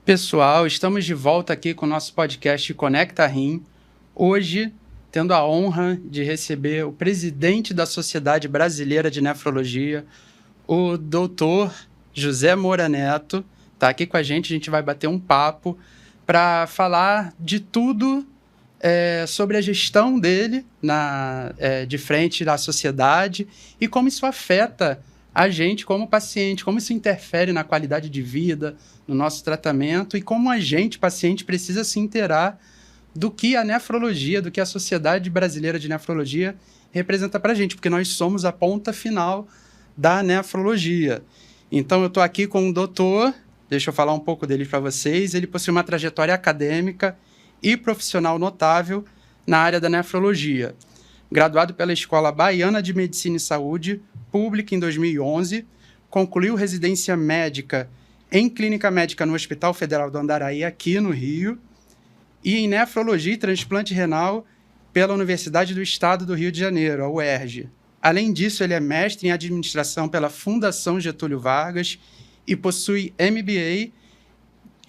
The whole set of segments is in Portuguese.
Pessoal, estamos de volta aqui com o nosso podcast Conecta Rim. Hoje, tendo a honra de receber o presidente da Sociedade Brasileira de Nefrologia, o doutor José Moura Neto, está aqui com a gente vai bater um papo para falar de tudo sobre a gestão dele de frente da sociedade e como isso afeta a gente como paciente, como isso interfere na qualidade de vida, no nosso tratamento e como a gente, paciente, precisa se inteirar do que a nefrologia, do que a Sociedade Brasileira de Nefrologia representa para a gente, porque nós somos a ponta final da nefrologia. Então, eu estou aqui com um doutor, deixa eu falar um pouco dele para vocês. Ele possui uma trajetória acadêmica e profissional notável na área da nefrologia. Graduado pela Escola Baiana de Medicina e Saúde Pública em 2011, concluiu residência médica em clínica médica no Hospital Federal do Andaraí, aqui no Rio, e em nefrologia e transplante renal pela Universidade do Estado do Rio de Janeiro, a UERJ. Além disso, ele é mestre em administração pela Fundação Getúlio Vargas e possui MBA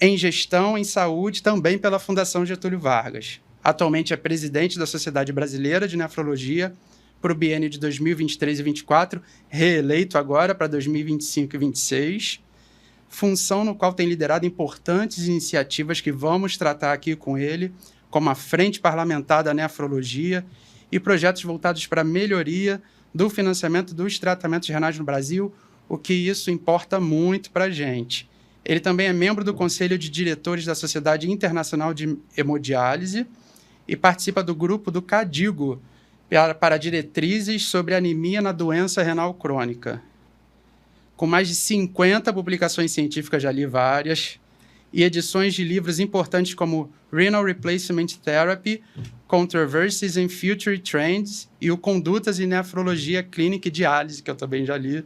em gestão em saúde também pela Fundação Getúlio Vargas. Atualmente é presidente da Sociedade Brasileira de Nefrologia para o biênio de 2023 e 2024, reeleito agora para 2025 e 2026, função no qual tem liderado importantes iniciativas que vamos tratar aqui com ele, como a Frente Parlamentar da Nefrologia e projetos voltados para a melhoria do financiamento dos tratamentos renais no Brasil, o que isso importa muito para a gente. Ele também é membro do Conselho de Diretores da Sociedade Internacional de Hemodiálise e participa do grupo do CADIGO para diretrizes sobre anemia na doença renal crônica. Com mais de 50 publicações científicas, já li várias, e edições de livros importantes como Renal Replacement Therapy, Controversies and Future Trends e o Condutas em Nefrologia Clínica e Diálise, que eu também já li.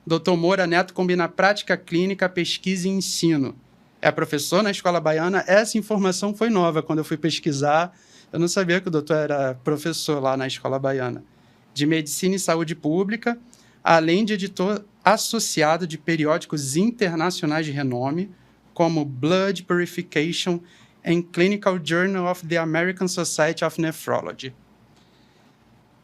Dr. Moura Neto combina prática clínica, pesquisa e ensino. É professor na Escola Baiana. Essa informação foi nova quando eu fui pesquisar. Eu não sabia que o doutor era professor lá na Escola Baiana. De Medicina e Saúde Pública, além de editor associado de periódicos internacionais de renome, como Blood Purification and Clinical Journal of the American Society of Nephrology.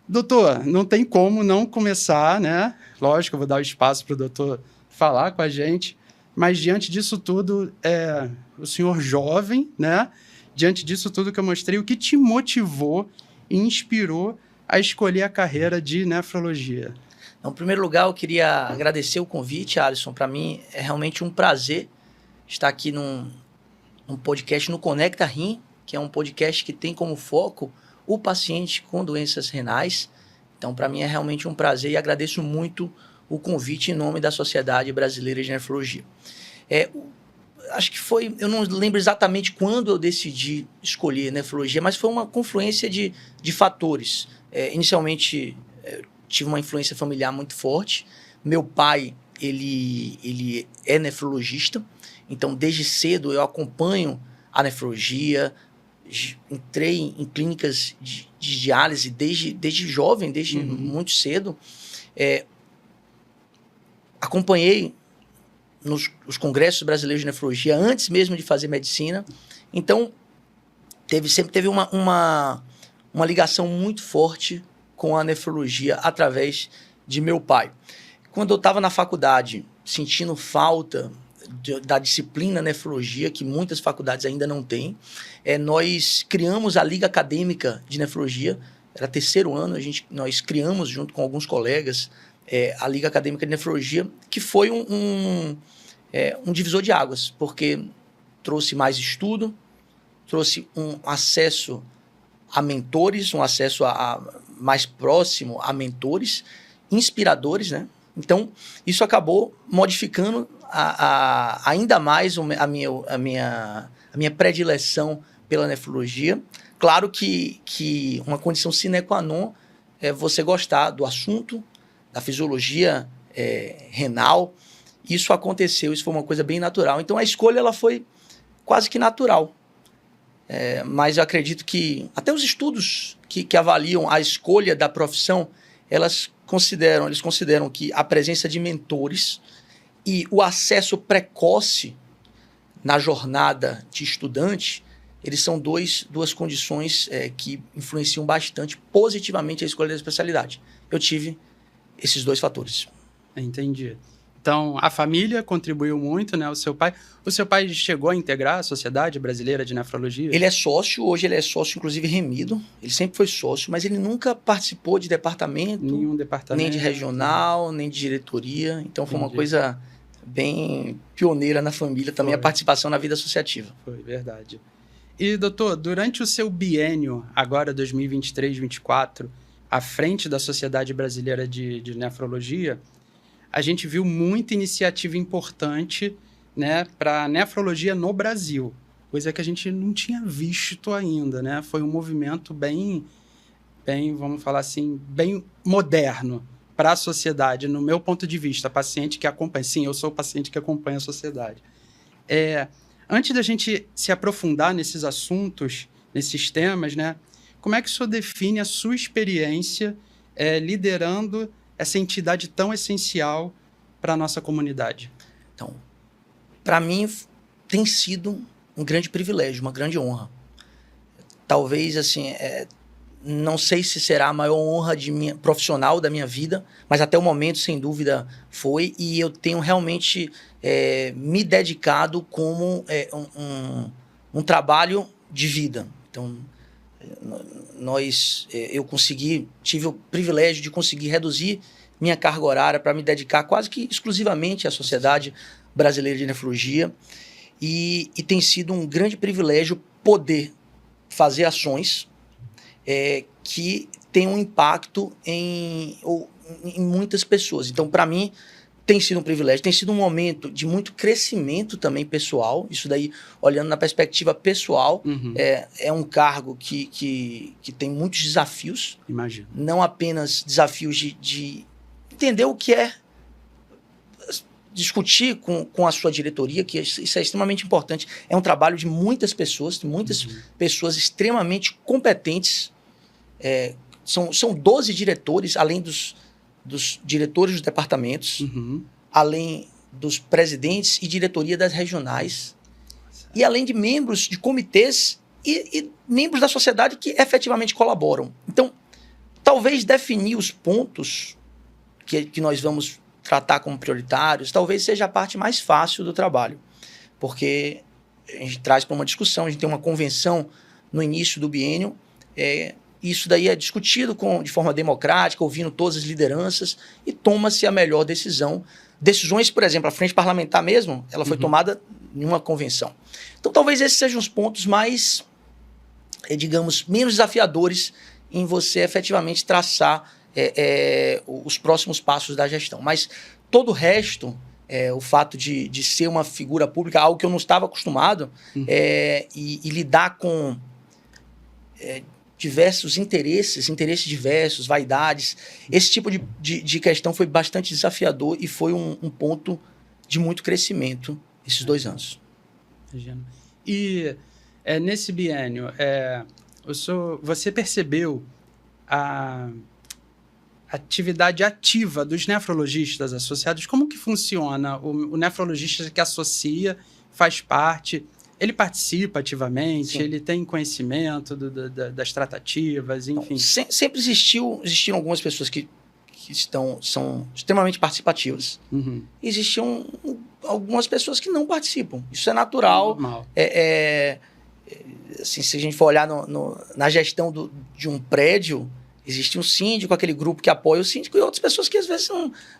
Doutor, não tem como não começar, né? Lógico, eu vou dar o espaço para o doutor falar com a gente, mas diante disso tudo, o senhor jovem, né? Diante disso tudo que eu mostrei, o que te motivou e inspirou a escolher a carreira de nefrologia? Então, em primeiro lugar, eu queria agradecer o convite, Alisson. Para mim, é realmente um prazer estar aqui num podcast no Conecta Rim, que é um podcast que tem como foco o paciente com doenças renais. Então, para mim, é realmente um prazer e agradeço muito o convite em nome da Sociedade Brasileira de Nefrologia. Acho que foi, eu não lembro exatamente quando eu decidi escolher nefrologia, mas foi uma confluência de fatores. Inicialmente, tive uma influência familiar muito forte. Meu pai, ele é nefrologista, então desde cedo eu acompanho a nefrologia, entrei em clínicas de diálise desde jovem, desde muito cedo. Acompanhei nos congressos brasileiros de nefrologia antes mesmo de fazer medicina. Então, sempre teve uma ligação muito forte com a nefrologia através de meu pai. Quando eu estava na faculdade, sentindo falta da disciplina nefrologia, que muitas faculdades ainda não têm, nós criamos a Liga Acadêmica de Nefrologia. Era terceiro ano, nós criamos, junto com alguns colegas, a Liga Acadêmica de Nefrologia, que foi um divisor de águas, porque trouxe mais estudo, trouxe um acesso a mentores, um acesso mais próximo a mentores inspiradores, né? Então, isso acabou modificando ainda mais a minha predileção pela nefrologia. Claro que uma condição sine qua non é você gostar do assunto, da fisiologia renal. Isso aconteceu, isso foi uma coisa bem natural. Então, a escolha ela foi quase que natural. Mas eu acredito que até os estudos que avaliam a escolha da profissão, eles consideram que a presença de mentores e o acesso precoce na jornada de estudante, eles são duas condições que influenciam bastante positivamente a escolha da especialidade. Eu tive esses 2 fatores. Entendi. Então, a família contribuiu muito, né? O seu pai chegou a integrar a Sociedade Brasileira de Nefrologia? Ele é sócio, hoje ele é sócio, inclusive, remido. Ele sempre foi sócio, mas ele nunca participou de departamento. Nenhum departamento. Nem de regional, nem de diretoria. Então, foi uma coisa bem pioneira na família também, a participação na vida associativa. Foi, verdade. E, doutor, durante o seu biênio, agora 2023-24, à frente da Sociedade Brasileira de Nefrologia, a gente viu muita iniciativa importante, né, para a nefrologia no Brasil, coisa que a gente não tinha visto ainda, né? Foi um movimento bem, vamos falar assim, bem moderno para a sociedade, no meu ponto de vista, paciente que acompanha. Sim, eu sou o paciente que acompanha a sociedade. Antes da gente se aprofundar nesses assuntos, nesses temas, né, como é que o senhor define a sua experiência liderando essa entidade tão essencial para a nossa comunidade? Então, para mim, tem sido um grande privilégio, uma grande honra. Talvez, assim, não sei se será a maior honra profissional da minha vida, mas até o momento, sem dúvida, foi. E eu tenho realmente me dedicado como um trabalho de vida. Então, tive o privilégio de conseguir reduzir minha carga horária para me dedicar quase que exclusivamente à Sociedade Brasileira de Nefrologia. E tem sido um grande privilégio poder fazer ações que tenham um impacto em muitas pessoas. Então, para mim, tem sido um privilégio, tem sido um momento de muito crescimento também pessoal. Isso daí, olhando na perspectiva pessoal, é um cargo que tem muitos desafios. Imagino. Não apenas desafios de entender o que é discutir com a sua diretoria, que isso é extremamente importante. É um trabalho de muitas pessoas, pessoas extremamente competentes. São 12 diretores, além dos diretores dos departamentos, além dos presidentes e diretoria das regionais, e além de membros de comitês e membros da sociedade que efetivamente colaboram. Então, talvez definir os pontos que nós vamos tratar como prioritários, talvez seja a parte mais fácil do trabalho, porque a gente traz para uma discussão, a gente tem uma convenção no início do biênio, isso daí é discutido de forma democrática, ouvindo todas as lideranças, e toma-se a melhor decisão. Decisões, por exemplo, a frente parlamentar mesmo, ela foi tomada em uma convenção. Então, talvez esses sejam os pontos mais, digamos, menos desafiadores em você efetivamente traçar os próximos passos da gestão. Mas todo o resto, o fato de ser uma figura pública, algo que eu não estava acostumado, e lidar com diversos interesses diversos, vaidades. Esse tipo de questão foi bastante desafiador e foi um ponto de muito crescimento esses 2 anos. E nesse biênio, você percebeu a atividade ativa dos nefrologistas associados? Como que funciona? O nefrologista que associa, faz parte... Ele participa ativamente? Sim. Ele tem conhecimento das tratativas, enfim? Então, sempre existiram algumas pessoas que são extremamente participativas. Existiam algumas pessoas que não participam. Isso é natural. Normal. Assim, se a gente for olhar na gestão de um prédio, existe um síndico, aquele grupo que apoia o síndico, e outras pessoas que às vezes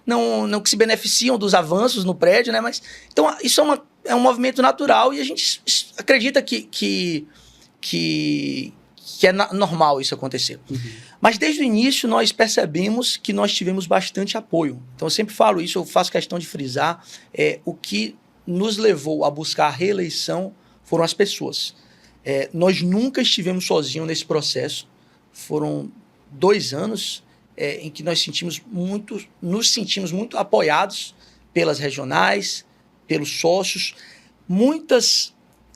não que se beneficiam dos avanços no prédio, né? Mas, então, isso é um movimento natural e a gente acredita que é normal isso acontecer. Mas desde o início nós percebemos que nós tivemos bastante apoio. Então eu sempre falo isso, eu faço questão de frisar, o que nos levou a buscar a reeleição foram as pessoas. Nós nunca estivemos sozinhos nesse processo. Foram 2 anos em que nos sentimos muito apoiados pelas regionais, pelos sócios. Muitas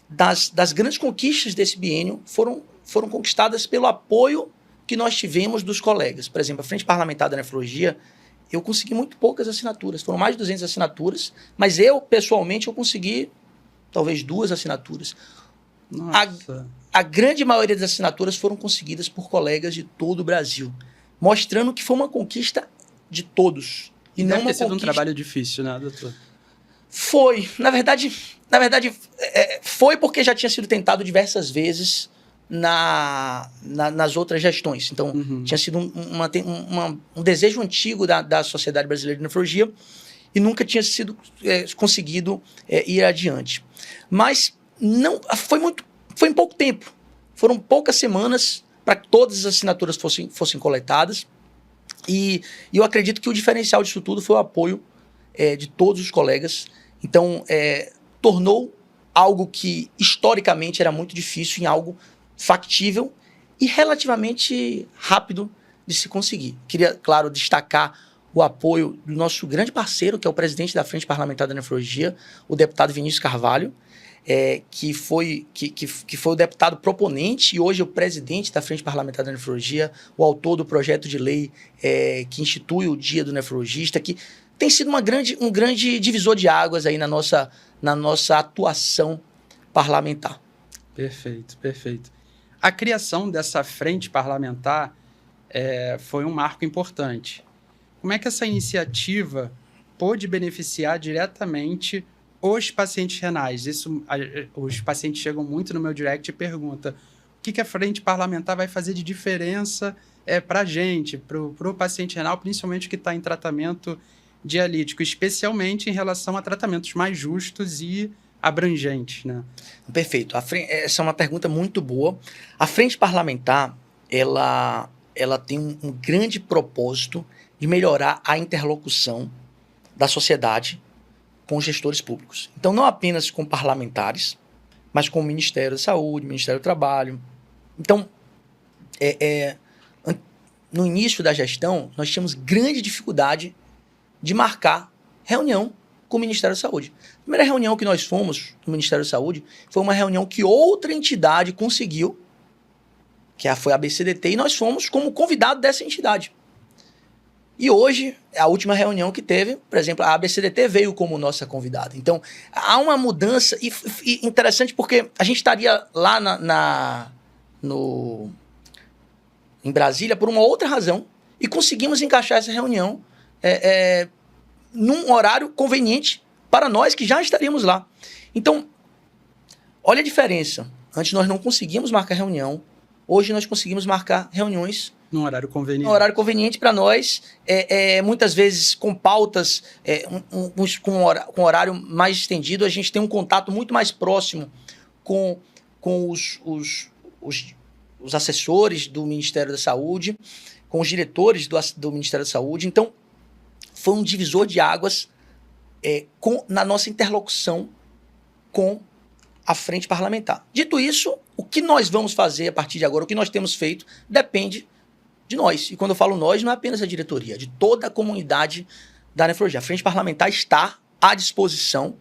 das grandes conquistas desse biênio foram conquistadas pelo apoio que nós tivemos dos colegas. Por exemplo, a Frente Parlamentar da Nefrologia, eu consegui muito poucas assinaturas. Foram mais de 200 assinaturas, mas eu, pessoalmente, eu consegui talvez 2 assinaturas. Nossa. A grande maioria das assinaturas foram conseguidas por colegas de todo o Brasil, mostrando que foi uma conquista de todos. E não deve ter sido um trabalho difícil, né, doutor? Foi. Na verdade, foi porque já tinha sido tentado diversas vezes nas outras gestões. Então, tinha sido um desejo antigo da Sociedade Brasileira de Nefrologia e nunca tinha sido conseguido ir adiante. Mas não foi em pouco tempo. Foram poucas semanas para que todas as assinaturas fossem coletadas. E eu acredito que o diferencial disso tudo foi o apoio de todos os colegas. Então, tornou algo que historicamente era muito difícil em algo factível e relativamente rápido de se conseguir. Queria, claro, destacar o apoio do nosso grande parceiro, que é o presidente da Frente Parlamentar da Nefrologia, o deputado Vinícius Carvalho, que foi o deputado proponente e hoje é o presidente da Frente Parlamentar da Nefrologia, o autor do projeto de lei que institui o Dia do Nefrologista, que tem sido um grande divisor de águas aí na nossa atuação parlamentar. Perfeito, perfeito. A criação dessa frente parlamentar foi um marco importante. Como é que essa iniciativa pôde beneficiar diretamente os pacientes renais? Os pacientes chegam muito no meu direct e perguntam o que a frente parlamentar vai fazer de diferença para a gente, para o paciente renal, principalmente que está em tratamento dialítico, especialmente em relação a tratamentos mais justos e abrangentes, né? Perfeito. Essa é uma pergunta muito boa. A frente parlamentar, ela tem um grande propósito de melhorar a interlocução da sociedade com os gestores públicos. Então, não apenas com parlamentares, mas com o Ministério da Saúde, Ministério do Trabalho. Então, no início da gestão, nós tínhamos grande dificuldade de marcar reunião com o Ministério da Saúde. A primeira reunião que nós fomos no Ministério da Saúde foi uma reunião que outra entidade conseguiu, que foi a ABCDT, e nós fomos como convidado dessa entidade. E hoje, a última reunião que teve, por exemplo, a ABCDT veio como nossa convidada. Então, há uma mudança, e interessante porque a gente estaria lá em Brasília por uma outra razão, e conseguimos encaixar essa reunião num horário conveniente para nós que já estaríamos lá. Então, olha a diferença. Antes nós não conseguíamos marcar reunião, hoje nós conseguimos marcar reuniões num horário conveniente. Num horário conveniente para nós, muitas vezes com pautas, com horário mais estendido, a gente tem um contato muito mais próximo com os assessores do Ministério da Saúde, com os diretores do Ministério da Saúde. Então, foi um divisor de águas na nossa interlocução com a frente parlamentar. Dito isso, o que nós vamos fazer a partir de agora, o que nós temos feito, depende de nós. E quando eu falo nós, não é apenas a diretoria, é de toda a comunidade da nefrologia. A frente parlamentar está à disposição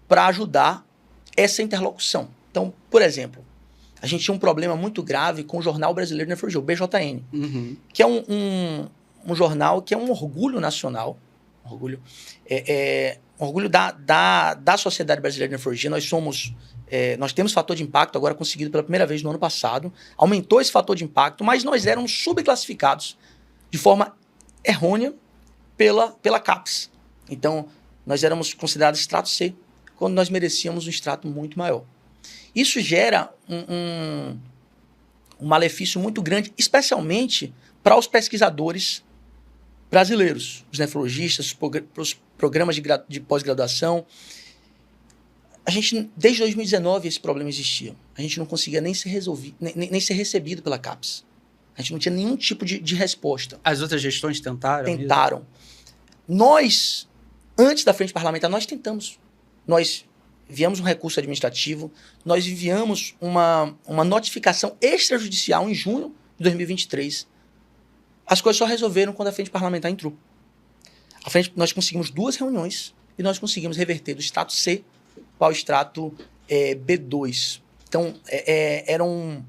para ajudar essa interlocução. Então, por exemplo, a gente tinha um problema muito grave com o Jornal Brasileiro de Nefrologia, o BJN, que é um jornal que é um orgulho nacional, um orgulho da Sociedade Brasileira de Nefrologia. Nós temos fator de impacto agora conseguido pela primeira vez no ano passado, aumentou esse fator de impacto, mas nós éramos subclassificados de forma errônea pela CAPES. Então, nós éramos considerados extrato C, quando nós merecíamos um extrato muito maior. Isso gera um malefício muito grande, especialmente para os pesquisadores brasileiros, os nefrologistas, os programas de pós-graduação. A gente, desde 2019, esse problema existia. A gente não conseguia nem ser resolvido, nem ser recebido pela CAPES. A gente não tinha nenhum tipo de resposta. As outras gestões tentaram? Tentaram. Nós, antes da frente parlamentar, nós tentamos. Nós enviamos um recurso administrativo, nós enviamos uma notificação extrajudicial em junho de 2023. As coisas só resolveram quando a frente parlamentar entrou. Nós conseguimos 2 reuniões e nós conseguimos reverter do extrato C para o extrato B2. Então, era um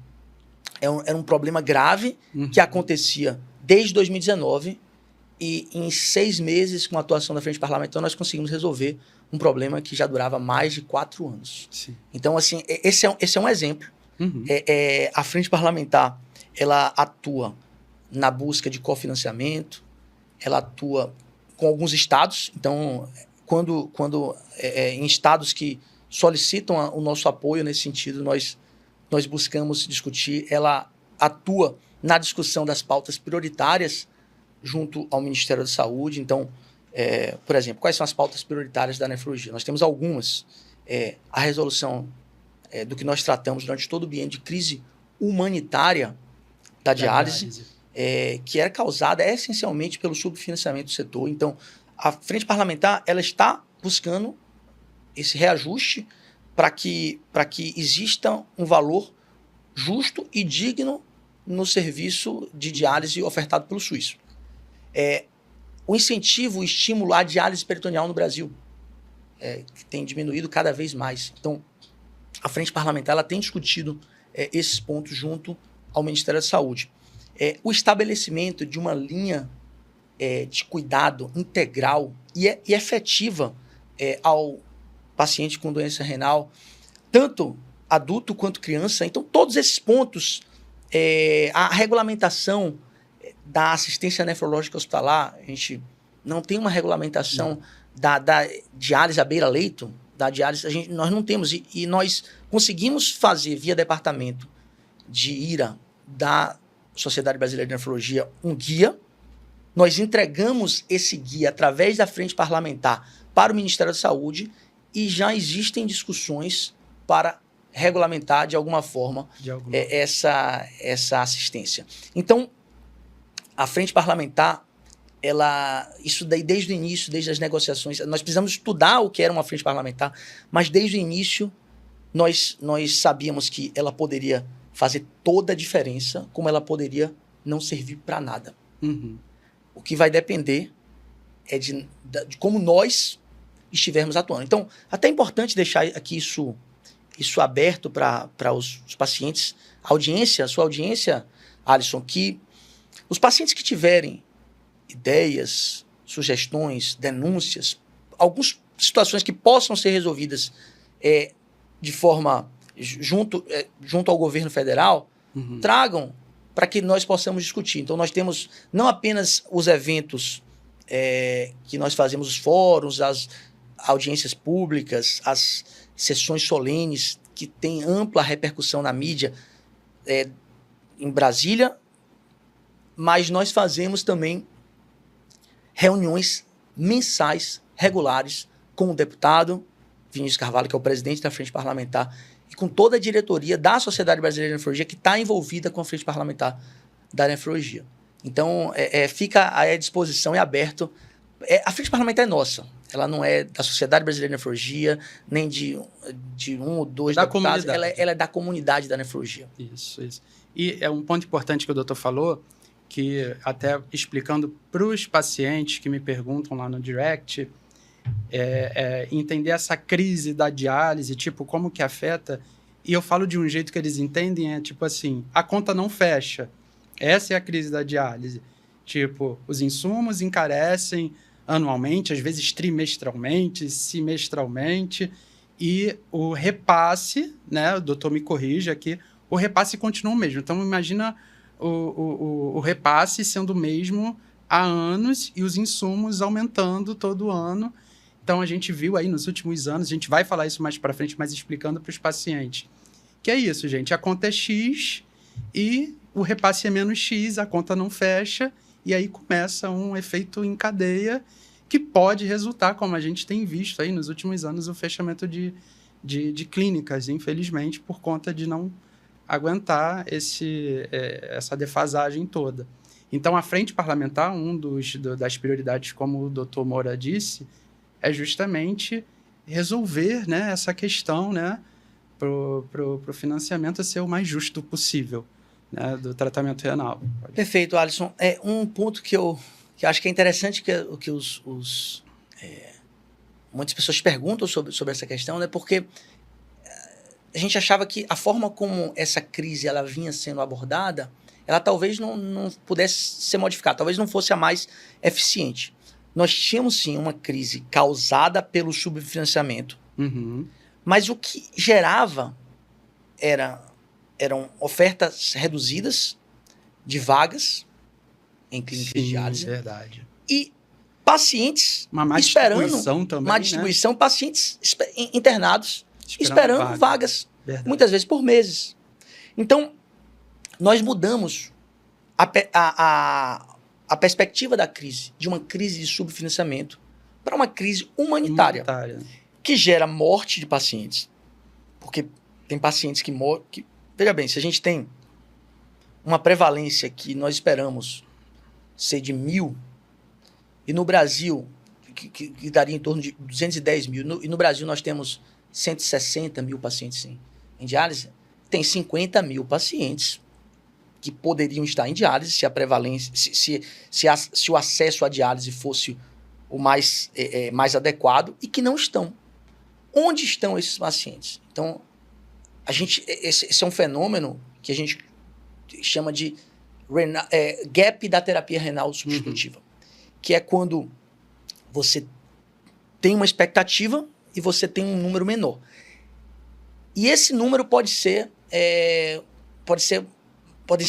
problema grave que acontecia desde 2019 E em 6 meses, com a atuação da Frente Parlamentar, nós conseguimos resolver um problema que já durava mais de 4 anos. Sim. Então, assim, esse é um exemplo. Uhum. A Frente Parlamentar, ela atua na busca de cofinanciamento, ela atua com alguns estados. Então, quando em estados que solicitam o nosso apoio nesse sentido, nós buscamos discutir. Ela atua na discussão das pautas prioritárias junto ao Ministério da Saúde. Então, por exemplo, quais são as pautas prioritárias da nefrologia? Nós temos algumas. A resolução do que nós tratamos durante todo o biênio de crise humanitária da diálise. Que era causada essencialmente pelo subfinanciamento do setor. Então, a Frente Parlamentar ela está buscando esse reajuste para que exista um valor justo e digno no serviço de diálise ofertado pelo SUS. O incentivo, o estímulo à diálise peritoneal no Brasil, que tem diminuído cada vez mais. Então, a Frente Parlamentar ela tem discutido esses pontos junto ao Ministério da Saúde. O estabelecimento de uma linha de cuidado integral e efetiva ao paciente com doença renal, tanto adulto quanto criança. Então, todos esses pontos, a regulamentação da assistência nefrológica hospitalar, a gente não tem uma regulamentação da diálise à beira-leito, da diálise, nós não temos, e nós conseguimos fazer via departamento de IRA da Sociedade Brasileira de Nefrologia um guia. Nós entregamos esse guia através da Frente Parlamentar para o Ministério da Saúde e já existem discussões para regulamentar de alguma forma essa assistência. Então, a Frente Parlamentar, isso daí desde o início, desde as negociações, nós precisamos estudar o que era uma Frente Parlamentar, mas desde o início nós sabíamos que ela poderia fazer toda a diferença, como ela poderia não servir para nada. Uhum. O que vai depender de como nós estivermos atuando. Então, até é importante deixar aqui isso aberto para os pacientes, a sua audiência, Alisson, que os pacientes que tiverem ideias, sugestões, denúncias, algumas situações que possam ser resolvidas de forma junto ao governo federal, tragam para que nós possamos discutir. Então, nós temos não apenas os eventos que nós fazemos, os fóruns, as audiências públicas, as sessões solenes que têm ampla repercussão na mídia em Brasília, mas nós fazemos também reuniões mensais, regulares, com o deputado Vinícius Carvalho, que é o presidente da Frente Parlamentar, e com toda a diretoria da Sociedade Brasileira de Nefrologia, que está envolvida com a Frente Parlamentar da Nefrologia. Então, fica à disposição e aberto. A Frente Parlamentar é nossa. Ela não é da Sociedade Brasileira de Nefrologia, nem de um ou dois da deputados. Comunidade. Ela é da comunidade da nefrologia. Isso. E é um ponto importante que o doutor falou, que até explicando para os pacientes que me perguntam lá no direct, entender essa crise da diálise, tipo, como que afeta, e eu falo de um jeito que eles entendem, tipo assim, a conta não fecha. Essa é a crise da diálise. Tipo, os insumos encarecem anualmente, às vezes trimestralmente, semestralmente, e o repasse, né, o doutor me corrige aqui, o repasse continua o mesmo. Então, imagina o repasse sendo o mesmo há anos e os insumos aumentando todo ano. Então, a gente viu aí nos últimos anos, a gente vai falar isso mais para frente, mas explicando para os pacientes, que é isso, gente, a conta é X e o repasse é menos X, a conta não fecha, e aí começa um efeito em cadeia que pode resultar, como a gente tem visto aí nos últimos anos, o fechamento de clínicas, infelizmente, por conta de não aguentar essa defasagem toda. Então, a Frente Parlamentar, das prioridades, como o doutor Moura disse, é justamente resolver, né, essa questão, né, para o financiamento ser o mais justo possível, né, do tratamento renal. Perfeito, Alisson. Um ponto que eu acho que é interessante que muitas pessoas perguntam sobre essa questão, né, porque a gente achava que a forma como essa crise ela vinha sendo abordada ela talvez não pudesse ser modificada, talvez não fosse a mais eficiente. Nós tínhamos, sim, uma crise causada pelo subfinanciamento, mas o que gerava eram ofertas reduzidas de vagas em clínicas de diálise. Verdade. E pacientes uma má esperando distribuição também, uma distribuição, né? Pacientes internados esperando vagas, muitas vezes por meses. Então, nós mudamos a perspectiva da crise, de uma crise de subfinanciamento para uma crise humanitária. Que gera morte de pacientes. Porque tem pacientes que morrem. Veja bem, se a gente tem uma prevalência que nós esperamos ser de 1.000, e no Brasil, que daria em torno de 210 mil, e no Brasil nós temos 160 mil pacientes em diálise, tem 50 mil pacientes que poderiam estar em diálise se a prevalência, se o acesso à diálise fosse o mais adequado, e que não estão. Onde estão esses pacientes? Então, esse é um fenômeno que a gente chama de gap da terapia renal substitutiva, que é quando você tem uma expectativa e você tem um número menor. E esse número pode ser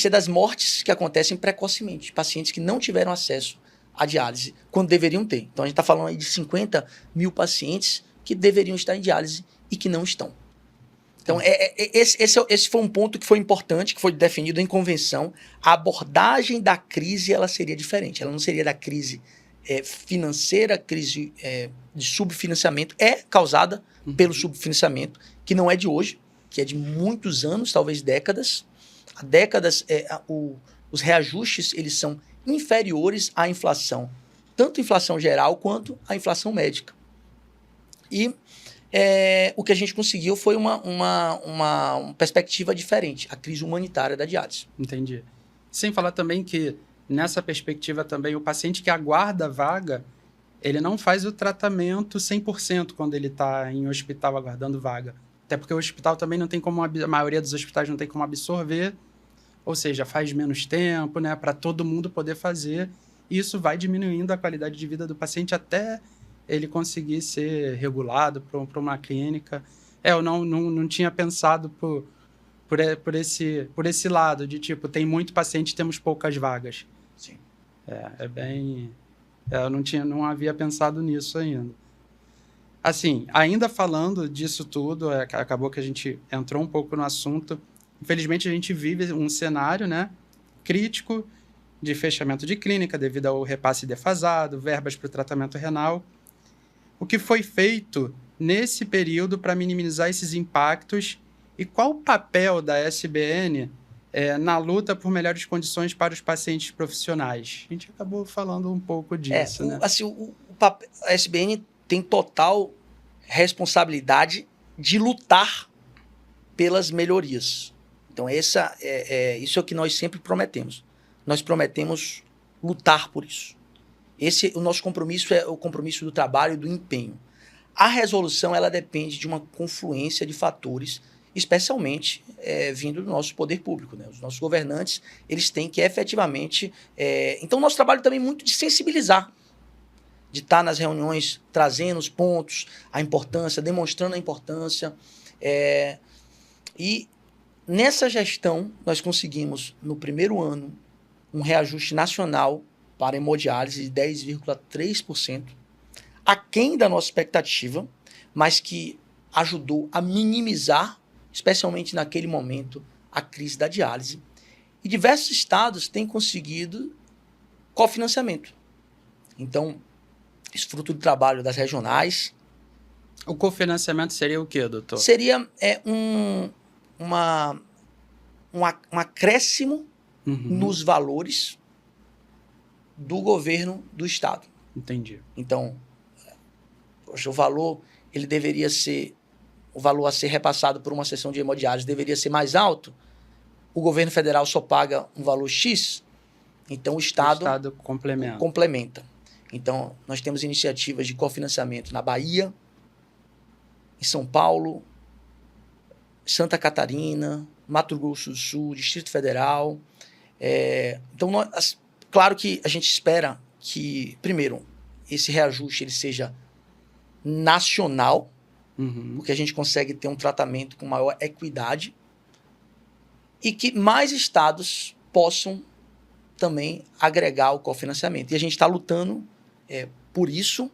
das mortes que acontecem precocemente, pacientes que não tiveram acesso à diálise quando deveriam ter. Então, a gente está falando aí de 50 mil pacientes que deveriam estar em diálise e que não estão. Então, esse foi um ponto que foi importante, que foi definido em convenção. A abordagem da crise ela seria diferente. Ela não seria da crise financeira, crise de subfinanciamento. É causada pelo subfinanciamento, que não é de hoje, que é de muitos anos, talvez décadas. Há décadas, os reajustes eles são inferiores à inflação, tanto a inflação geral quanto a inflação médica. E o que a gente conseguiu foi uma perspectiva diferente, a crise humanitária da diálise. Entendi. Sem falar também que, nessa perspectiva também, o paciente que aguarda a vaga, ele não faz o tratamento 100% quando ele está em hospital aguardando vaga. Até porque o hospital também não tem como, a maioria dos hospitais não tem como absorver, ou seja, faz menos tempo, né, para todo mundo poder fazer. E isso vai diminuindo a qualidade de vida do paciente até ele conseguir ser regulado para uma clínica. Eu não tinha pensado por esse lado, de tipo, tem muito paciente, temos poucas vagas. Sim. Eu não havia pensado nisso ainda. Assim, ainda falando disso tudo, acabou que a gente entrou um pouco no assunto. Infelizmente, a gente vive um cenário, né, crítico de fechamento de clínica devido ao repasse defasado, verbas para o tratamento renal. O que foi feito nesse período para minimizar esses impactos e qual o papel da SBN na luta por melhores condições para os pacientes profissionais? A gente acabou falando um pouco disso, né? Assim, a SBN tem total responsabilidade de lutar pelas melhorias. Então, isso é o que nós sempre prometemos. Nós prometemos lutar por isso. O nosso compromisso é o compromisso do trabalho e do empenho. A resolução ela depende de uma confluência de fatores, especialmente vindo do nosso poder público, né? Os nossos governantes eles têm que efetivamente... Então, o nosso trabalho também é muito de sensibilizar, de estar nas reuniões trazendo os pontos, a importância, demonstrando a importância. E nessa gestão, nós conseguimos, no primeiro ano, um reajuste nacional para hemodiálise de 10,3%, aquém da nossa expectativa, mas que ajudou a minimizar, especialmente naquele momento, a crise da diálise. E diversos estados têm conseguido cofinanciamento. Então, isso é fruto do trabalho das regionais. O cofinanciamento seria o quê, doutor? Seria um acréscimo nos valores do governo do estado. Entendi. Então, o valor ele deveria ser, o valor a ser repassado por uma sessão de hemodiálise deveria ser mais alto. O governo federal só paga um valor X, então o estado complementa. Então, nós temos iniciativas de cofinanciamento na Bahia, em São Paulo, Santa Catarina, Mato Grosso do Sul, Distrito Federal. Então, claro que a gente espera que, primeiro, esse reajuste ele seja nacional, porque a gente consegue ter um tratamento com maior equidade e que mais estados possam também agregar o cofinanciamento. E a gente está lutando por isso.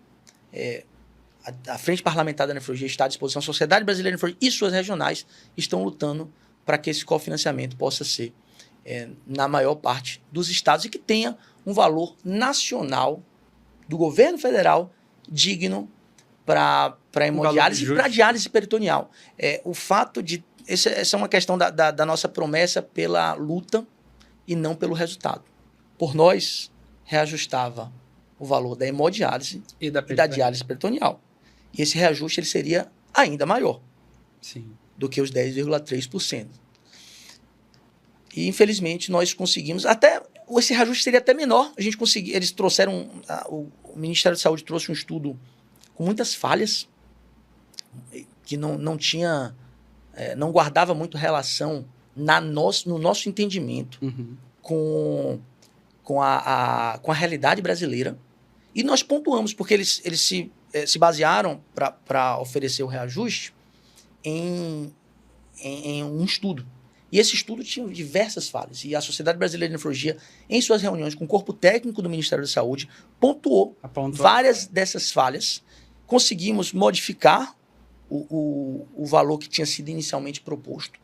A Frente Parlamentar da Nefrologia está à disposição, a Sociedade Brasileira de Nefrologia e suas regionais estão lutando para que esse cofinanciamento possa ser na maior parte dos estados e que tenha um valor nacional do governo federal digno para hemodiálise e para diálise peritoneal. O fato de... Essa é uma questão da nossa promessa pela luta e não pelo resultado. Por nós, reajustava o valor da hemodiálise e da diálise peritoneal. E esse reajuste ele seria ainda maior do que os 10,3%. E, infelizmente, nós conseguimos... Esse reajuste seria até menor. Eles trouxeram... O Ministério da Saúde trouxe um estudo com muitas falhas, que não tinha... não guardava muito relação no nosso entendimento com a realidade brasileira. E nós pontuamos, porque eles se basearam para oferecer o reajuste em um estudo. E esse estudo tinha diversas falhas. E a Sociedade Brasileira de Nefrologia, em suas reuniões com o corpo técnico do Ministério da Saúde, pontuou várias dessas falhas. Conseguimos modificar o valor que tinha sido inicialmente proposto,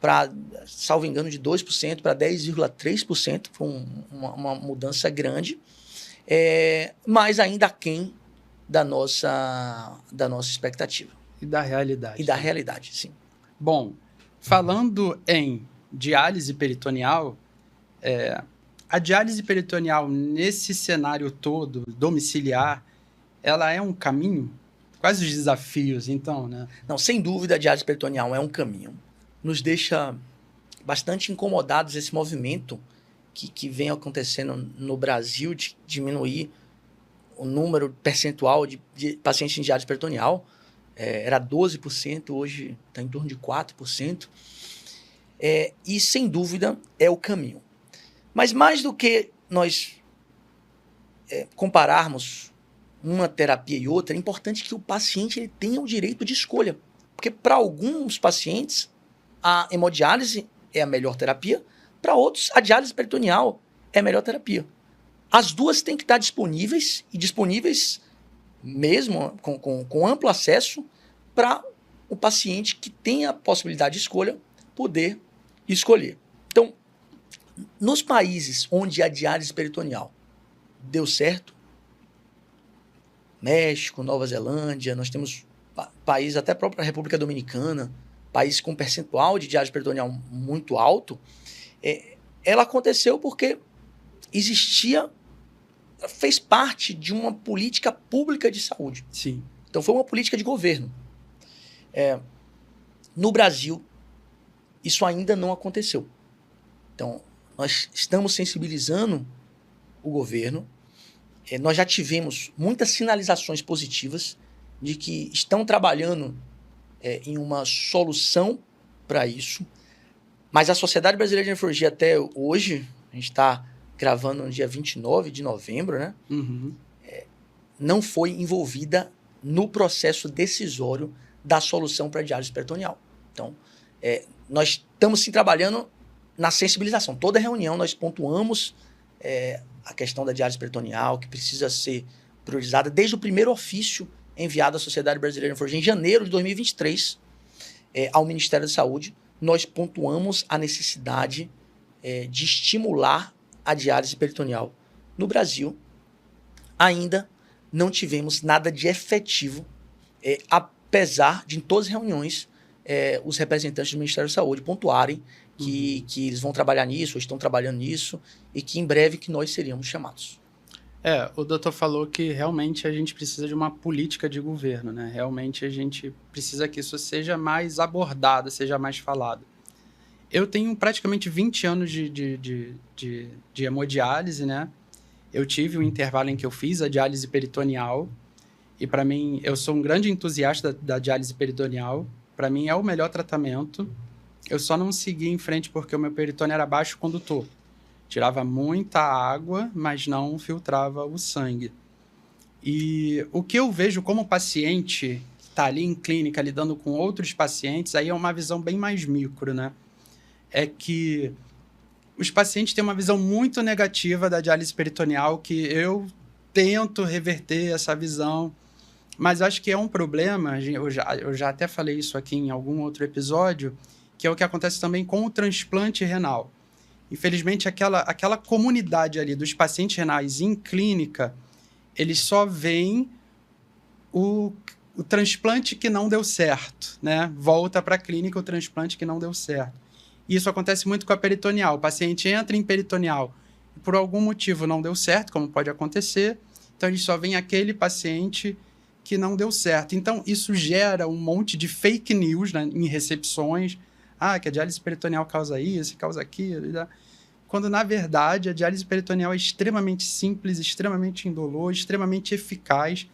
para, salvo engano, de 2% para 10,3%. Foi uma mudança grande, mas ainda aquém da nossa expectativa. E da realidade. E da realidade, sim. Bom, falando em diálise peritoneal, a diálise peritoneal nesse cenário todo, domiciliar, ela é um caminho? Quais os desafios, então, né? Não, sem dúvida, a diálise peritoneal é um caminho. Nos deixa bastante incomodados esse movimento que vem acontecendo no Brasil de diminuir o número percentual de pacientes em diálise peritoneal. Era 12%, hoje está em torno de 4%. E, sem dúvida, é o caminho. Mas mais do que nós compararmos uma terapia e outra, é importante que o paciente ele tenha o direito de escolha. Porque para alguns pacientes, a hemodiálise é a melhor terapia, para outros, a diálise peritoneal é a melhor terapia. As duas têm que estar disponíveis, e disponíveis mesmo, com amplo acesso, para o paciente que tem a possibilidade de escolha poder escolher. Então, nos países onde a diálise peritoneal deu certo, México, Nova Zelândia, nós temos países, até a própria República Dominicana, países com percentual de diálise peritoneal muito alto, ela aconteceu porque fez parte de uma política pública de saúde. Sim. Então, foi uma política de governo. No Brasil, isso ainda não aconteceu. Então, nós estamos sensibilizando o governo. Nós já tivemos muitas sinalizações positivas de que estão trabalhando em uma solução para isso. Mas a Sociedade Brasileira de Nefrologia, até hoje, a gente está gravando no dia 29 de novembro, né? Não foi envolvida no processo decisório da solução para a diálise peritoneal. Então, nós estamos sim trabalhando na sensibilização. Toda reunião nós pontuamos a questão da diálise peritoneal, que precisa ser priorizada desde o primeiro ofício enviado à Sociedade Brasileira de Nefrologia em janeiro de 2023 ao Ministério da Saúde. Nós pontuamos a necessidade de estimular a diálise peritoneal. No Brasil, ainda não tivemos nada de efetivo, apesar de, em todas as reuniões, os representantes do Ministério da Saúde pontuarem que eles vão trabalhar nisso, ou estão trabalhando nisso, e que em breve que nós seríamos chamados. O doutor falou que realmente a gente precisa de uma política de governo, né? Realmente a gente precisa que isso seja mais abordado, seja mais falado. Eu tenho praticamente 20 anos de hemodiálise, né? Eu tive um intervalo em que eu fiz a diálise peritoneal, e para mim, eu sou um grande entusiasta da diálise peritoneal. Para mim, é o melhor tratamento. Eu só não segui em frente porque o meu peritônio era baixo condutor. Tirava muita água, mas não filtrava o sangue. E o que eu vejo como paciente que está ali em clínica lidando com outros pacientes, aí é uma visão bem mais micro, né? É que os pacientes têm uma visão muito negativa da diálise peritoneal, que eu tento reverter essa visão, mas acho que é um problema, eu já até falei isso aqui em algum outro episódio, que é o que acontece também com o transplante renal. Infelizmente, aquela comunidade ali dos pacientes renais em clínica, eles só veem o transplante que não deu certo, né? Volta para a clínica o transplante que não deu certo. Isso acontece muito com a peritoneal. O paciente entra em peritoneal e por algum motivo não deu certo, como pode acontecer, então eles só veem aquele paciente que não deu certo. Então, isso gera um monte de fake news, né, em recepções. Que a diálise peritoneal causa isso, causa aquilo. Quando, na verdade, a diálise peritoneal é extremamente simples, extremamente indolor, extremamente eficaz.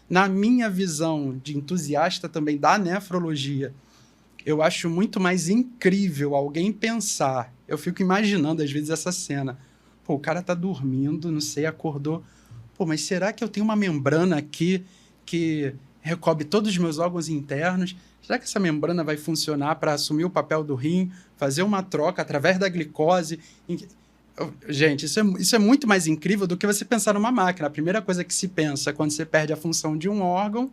Na minha visão de entusiasta também da nefrologia, eu acho muito mais incrível alguém pensar. Eu fico imaginando, às vezes, essa cena. Pô, o cara tá dormindo, não sei, acordou. Pô, mas será que eu tenho uma membrana aqui que recobre todos os meus órgãos internos? Será que essa membrana vai funcionar para assumir o papel do rim, fazer uma troca através da glicose? Gente, isso é muito mais incrível do que você pensar numa máquina. A primeira coisa que se pensa quando você perde a função de um órgão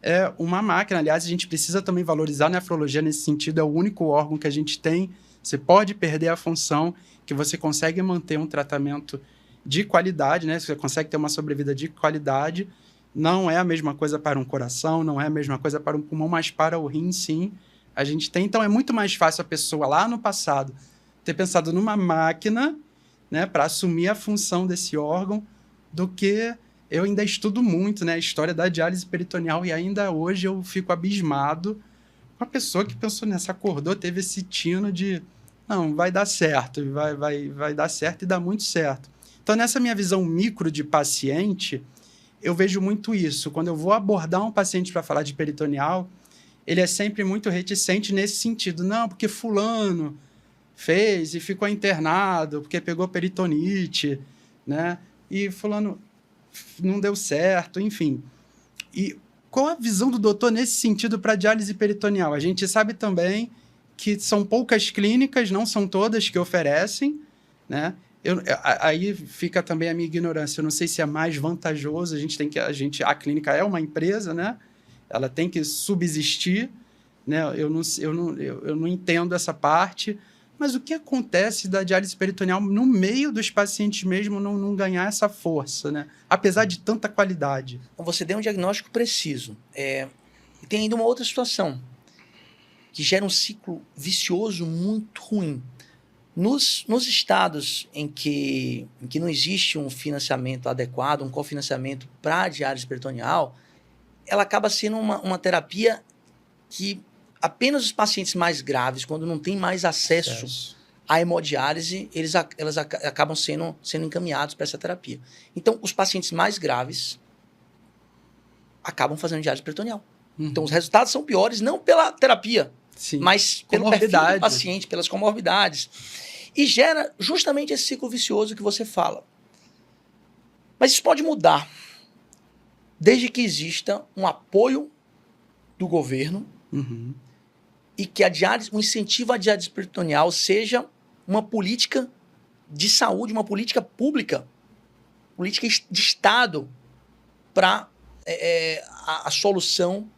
é uma máquina. Aliás, a gente precisa também valorizar a nefrologia nesse sentido. É o único órgão que a gente tem. Você pode perder a função, que você consegue manter um tratamento de qualidade, né? Você consegue ter uma sobrevida de qualidade. Não é a mesma coisa para um coração, não é a mesma coisa para um pulmão, mas para o rim, sim, a gente tem. Então, é muito mais fácil a pessoa lá no passado ter pensado numa máquina, né, para assumir a função desse órgão, do que eu ainda estudo muito, né, a história da diálise peritoneal, e ainda hoje eu fico abismado com a pessoa que pensou nessa, acordou, teve esse tino de, não, vai dar certo, vai dar certo e dá muito certo. Então, nessa minha visão micro de paciente, eu vejo muito isso. Quando eu vou abordar um paciente para falar de peritoneal, ele é sempre muito reticente nesse sentido. Não, porque fulano fez e ficou internado, porque pegou peritonite, né? E fulano não deu certo, enfim. E qual a visão do doutor nesse sentido para diálise peritoneal? A gente sabe também que são poucas clínicas, não são todas que oferecem, né? Aí fica também a minha ignorância. Eu não sei se é mais vantajoso. A clínica é uma empresa, né? Ela tem que subsistir, né? Eu não entendo essa parte. Mas o que acontece da diálise peritoneal no meio dos pacientes mesmo não ganhar essa força, né? Apesar de tanta qualidade? Você deu um diagnóstico preciso. E tem ainda uma outra situação que gera um ciclo vicioso muito ruim. Nos estados em que não existe um financiamento adequado, um cofinanciamento para a diálise peritoneal, ela acaba sendo uma terapia que apenas os pacientes mais graves, quando não tem mais acesso à hemodiálise, elas acabam sendo encaminhados para essa terapia. Então, os pacientes mais graves acabam fazendo diálise peritoneal. Então, os resultados são piores, não pela terapia, sim, mas pelo perfil do paciente, pelas comorbidades. E gera justamente esse ciclo vicioso que você fala. Mas isso pode mudar, desde que exista um apoio do governo, e que o incentivo à diálise peritoneal seja uma política de saúde, uma política pública, política de Estado para a solução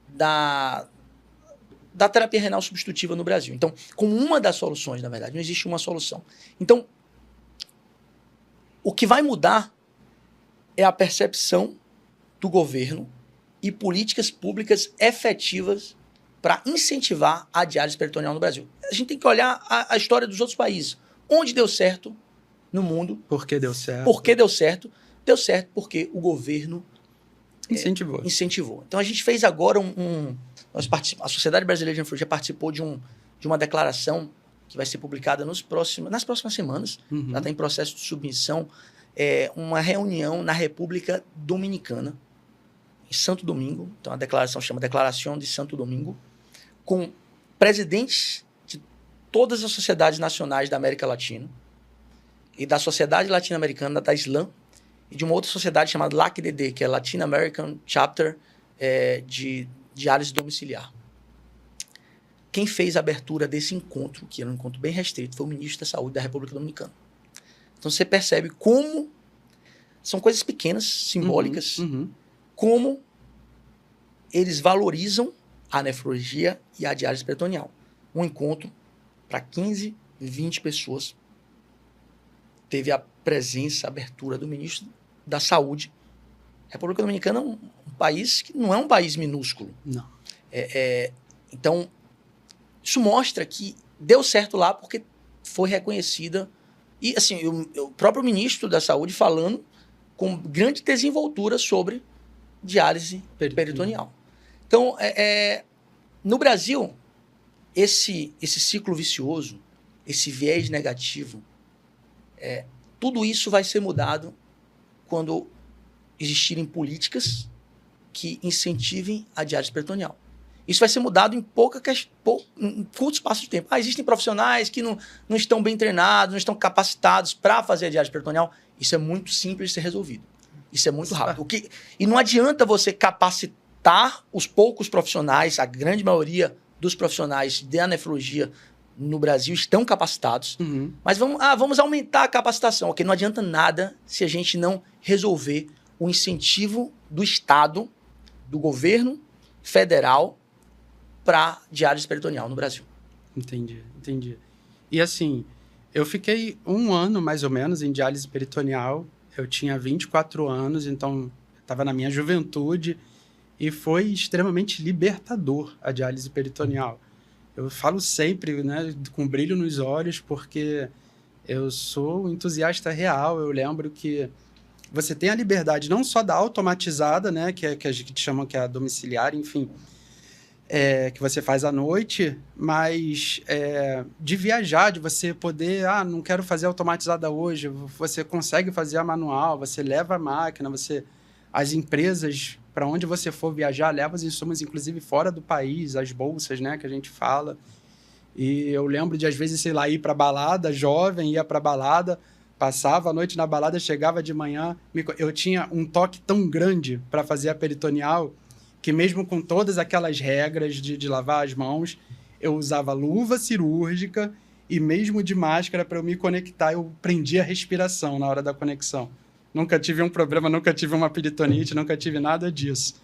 da terapia renal substitutiva no Brasil. Então, como uma das soluções, na verdade, não existe uma solução. Então, o que vai mudar é a percepção do governo e políticas públicas efetivas para incentivar a diálise peritoneal no Brasil. A gente tem que olhar a história dos outros países. Onde deu certo no mundo? Por que deu certo? Por que deu certo? Deu certo porque o governo incentivou. Então, a gente fez agora a Sociedade Brasileira de Nefrologia participou de uma declaração que vai ser publicada nas próximas semanas. Ela está em processo de submissão. Uma reunião na República Dominicana, em Santo Domingo. Então, a declaração chama Declaração de Santo Domingo, com presidentes de todas as sociedades nacionais da América Latina, e da Sociedade Latino-Americana da SLAM, e de uma outra sociedade chamada LACDD, que é Latin American Chapter de diálise domiciliar. Quem fez a abertura desse encontro, que era um encontro bem restrito, foi o ministro da Saúde da República Dominicana. Então você percebe como são coisas pequenas, simbólicas, como eles valorizam a nefrologia e a diálise peritoneal. Um encontro para 15, 20 pessoas. Teve a presença, a abertura do ministro da Saúde. A República Dominicana é um país que não é um país minúsculo. Não. Então, isso mostra que deu certo lá porque foi reconhecida. E, assim, o próprio ministro da Saúde falando com grande desenvoltura sobre diálise peritoneal. Então, no Brasil, esse ciclo vicioso, esse viés negativo, tudo isso vai ser mudado quando existirem políticas que incentivem a diálise peritoneal. Isso vai ser mudado em curto espaço de tempo. Existem profissionais que não estão bem treinados, não estão capacitados para fazer a diálise peritoneal. Isso é muito simples de ser resolvido. Isso é muito rápido. E não adianta você capacitar os poucos profissionais, a grande maioria dos profissionais da nefrologia no Brasil estão capacitados, mas vamos aumentar a capacitação. Não adianta nada se a gente não resolver o incentivo do Estado, do governo federal, para diálise peritoneal no Brasil. Entendi. E assim, eu fiquei 1 ano, mais ou menos, em diálise peritoneal. Eu tinha 24 anos, então estava na minha juventude, e foi extremamente libertador a diálise peritoneal. Eu falo sempre, né, com brilho nos olhos, porque eu sou um entusiasta real. Eu lembro que você tem a liberdade não só da automatizada, né, que a gente chama que é a domiciliar, enfim, que você faz à noite, mas de viajar, de você poder, não quero fazer automatizada hoje, você consegue fazer a manual, você leva a máquina, as empresas, para onde você for viajar, leva os insumos, inclusive fora do país, as bolsas, né, que a gente fala. E eu lembro de, às vezes, sei lá, ir para balada, jovem, ia para balada, passava a noite na balada, chegava de manhã, eu tinha um toque tão grande para fazer a peritoneal, que mesmo com todas aquelas regras de lavar as mãos, eu usava luva cirúrgica e mesmo de máscara para eu me conectar, eu prendia a respiração na hora da conexão. Nunca tive um problema, nunca tive uma peritonite, nunca tive nada disso.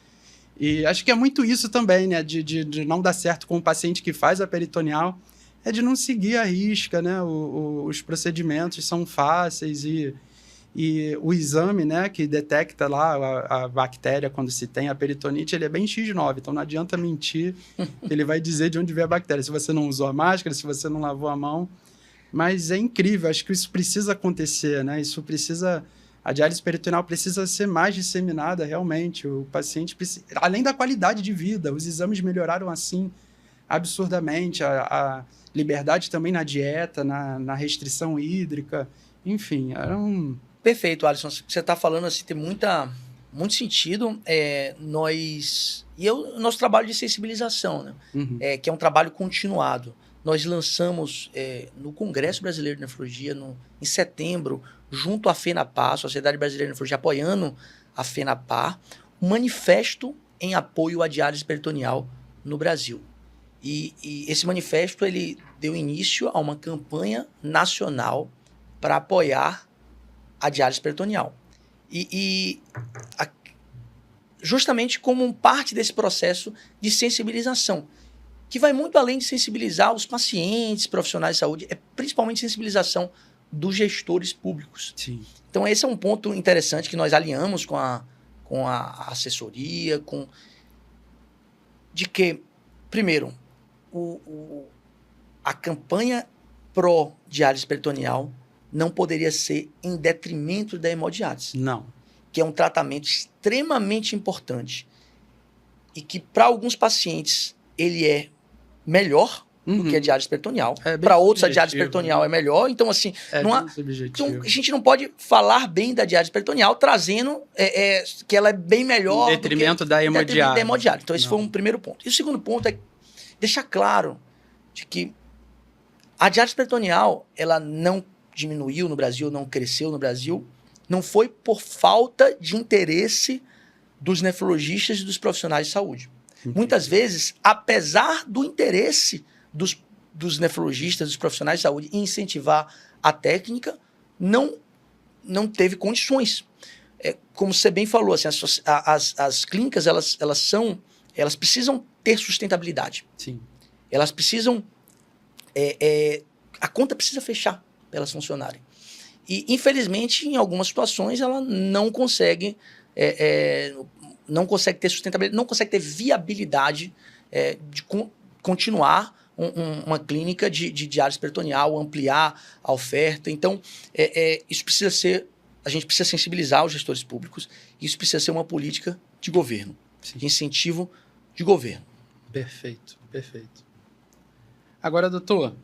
E acho que é muito isso também, né? De não dar certo com o paciente que faz a peritoneal, é de não seguir a risca, né? Os procedimentos são fáceis e o exame, né, que detecta lá a bactéria quando se tem a peritonite, ele é bem X9, então não adianta mentir, ele vai dizer de onde veio a bactéria, se você não usou a máscara, se você não lavou a mão. Mas é incrível, acho que isso precisa acontecer, né? A diálise peritoneal precisa ser mais disseminada realmente. O paciente precisa, além da qualidade de vida, os exames melhoraram assim absurdamente, a liberdade também na dieta, na restrição hídrica, enfim, era um... Perfeito, Alisson. O que você está falando assim, tem muito sentido. Nosso trabalho de sensibilização, né? Que é um trabalho continuado. Nós lançamos no Congresso Brasileiro de Nefrologia, em setembro, junto à FENAPAR, Sociedade Brasileira de Nefrologia, apoiando a FENAPAR, um manifesto em apoio à diálise peritoneal no Brasil. E esse manifesto ele deu início a uma campanha nacional para apoiar a diálise peritoneal. Justamente como parte desse processo de sensibilização, que vai muito além de sensibilizar os pacientes, profissionais de saúde, é principalmente sensibilização dos gestores públicos. Sim. Então, esse é um ponto interessante que nós alinhamos com a assessoria, de que, primeiro, a campanha pró-diálise peritoneal não poderia ser em detrimento da hemodiálise. Não. Que é um tratamento extremamente importante e que, para alguns pacientes, ele é melhor do que a diálise peritoneal. Para outros, a diálise peritoneal é melhor. Então, assim, então, a gente não pode falar bem da diálise peritoneal trazendo que ela é bem melhor em detrimento da hemodiálise. Então, esse foi um primeiro ponto. E o segundo ponto é deixar claro de que a diálise peritoneal, ela não diminuiu no Brasil, não cresceu no Brasil, não foi por falta de interesse dos nefrologistas e dos profissionais de saúde. Muitas vezes, apesar do interesse dos nefrologistas, dos profissionais de saúde em incentivar a técnica, não teve condições. Como você bem falou, assim, as clínicas elas precisam ter sustentabilidade. Sim. Elas precisam... a conta precisa fechar para elas funcionarem. E, infelizmente, em algumas situações, ela não consegue ter sustentabilidade, não consegue ter viabilidade de continuar uma clínica de diálise peritoneal, ampliar a oferta. Então, isso precisa ser... A gente precisa sensibilizar os gestores públicos. Isso precisa ser uma política de governo, Sim. de incentivo de governo. Perfeito, perfeito. Agora, doutor,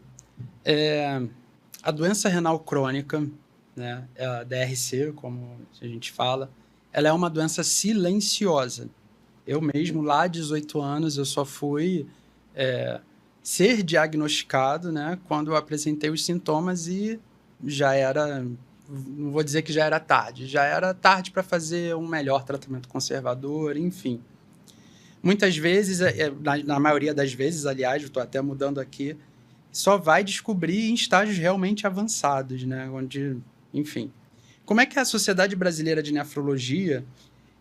a doença renal crônica, né, a DRC, como a gente fala, ela é uma doença silenciosa. Eu mesmo, lá de 18 anos, eu só fui ser diagnosticado, né, quando eu apresentei os sintomas e já era... Não vou dizer que já era tarde para fazer um melhor tratamento conservador, enfim. Muitas vezes, na maioria das vezes, aliás, eu estou até mudando aqui, só vai descobrir em estágios realmente avançados, né? Onde, enfim. Como é que a Sociedade Brasileira de Nefrologia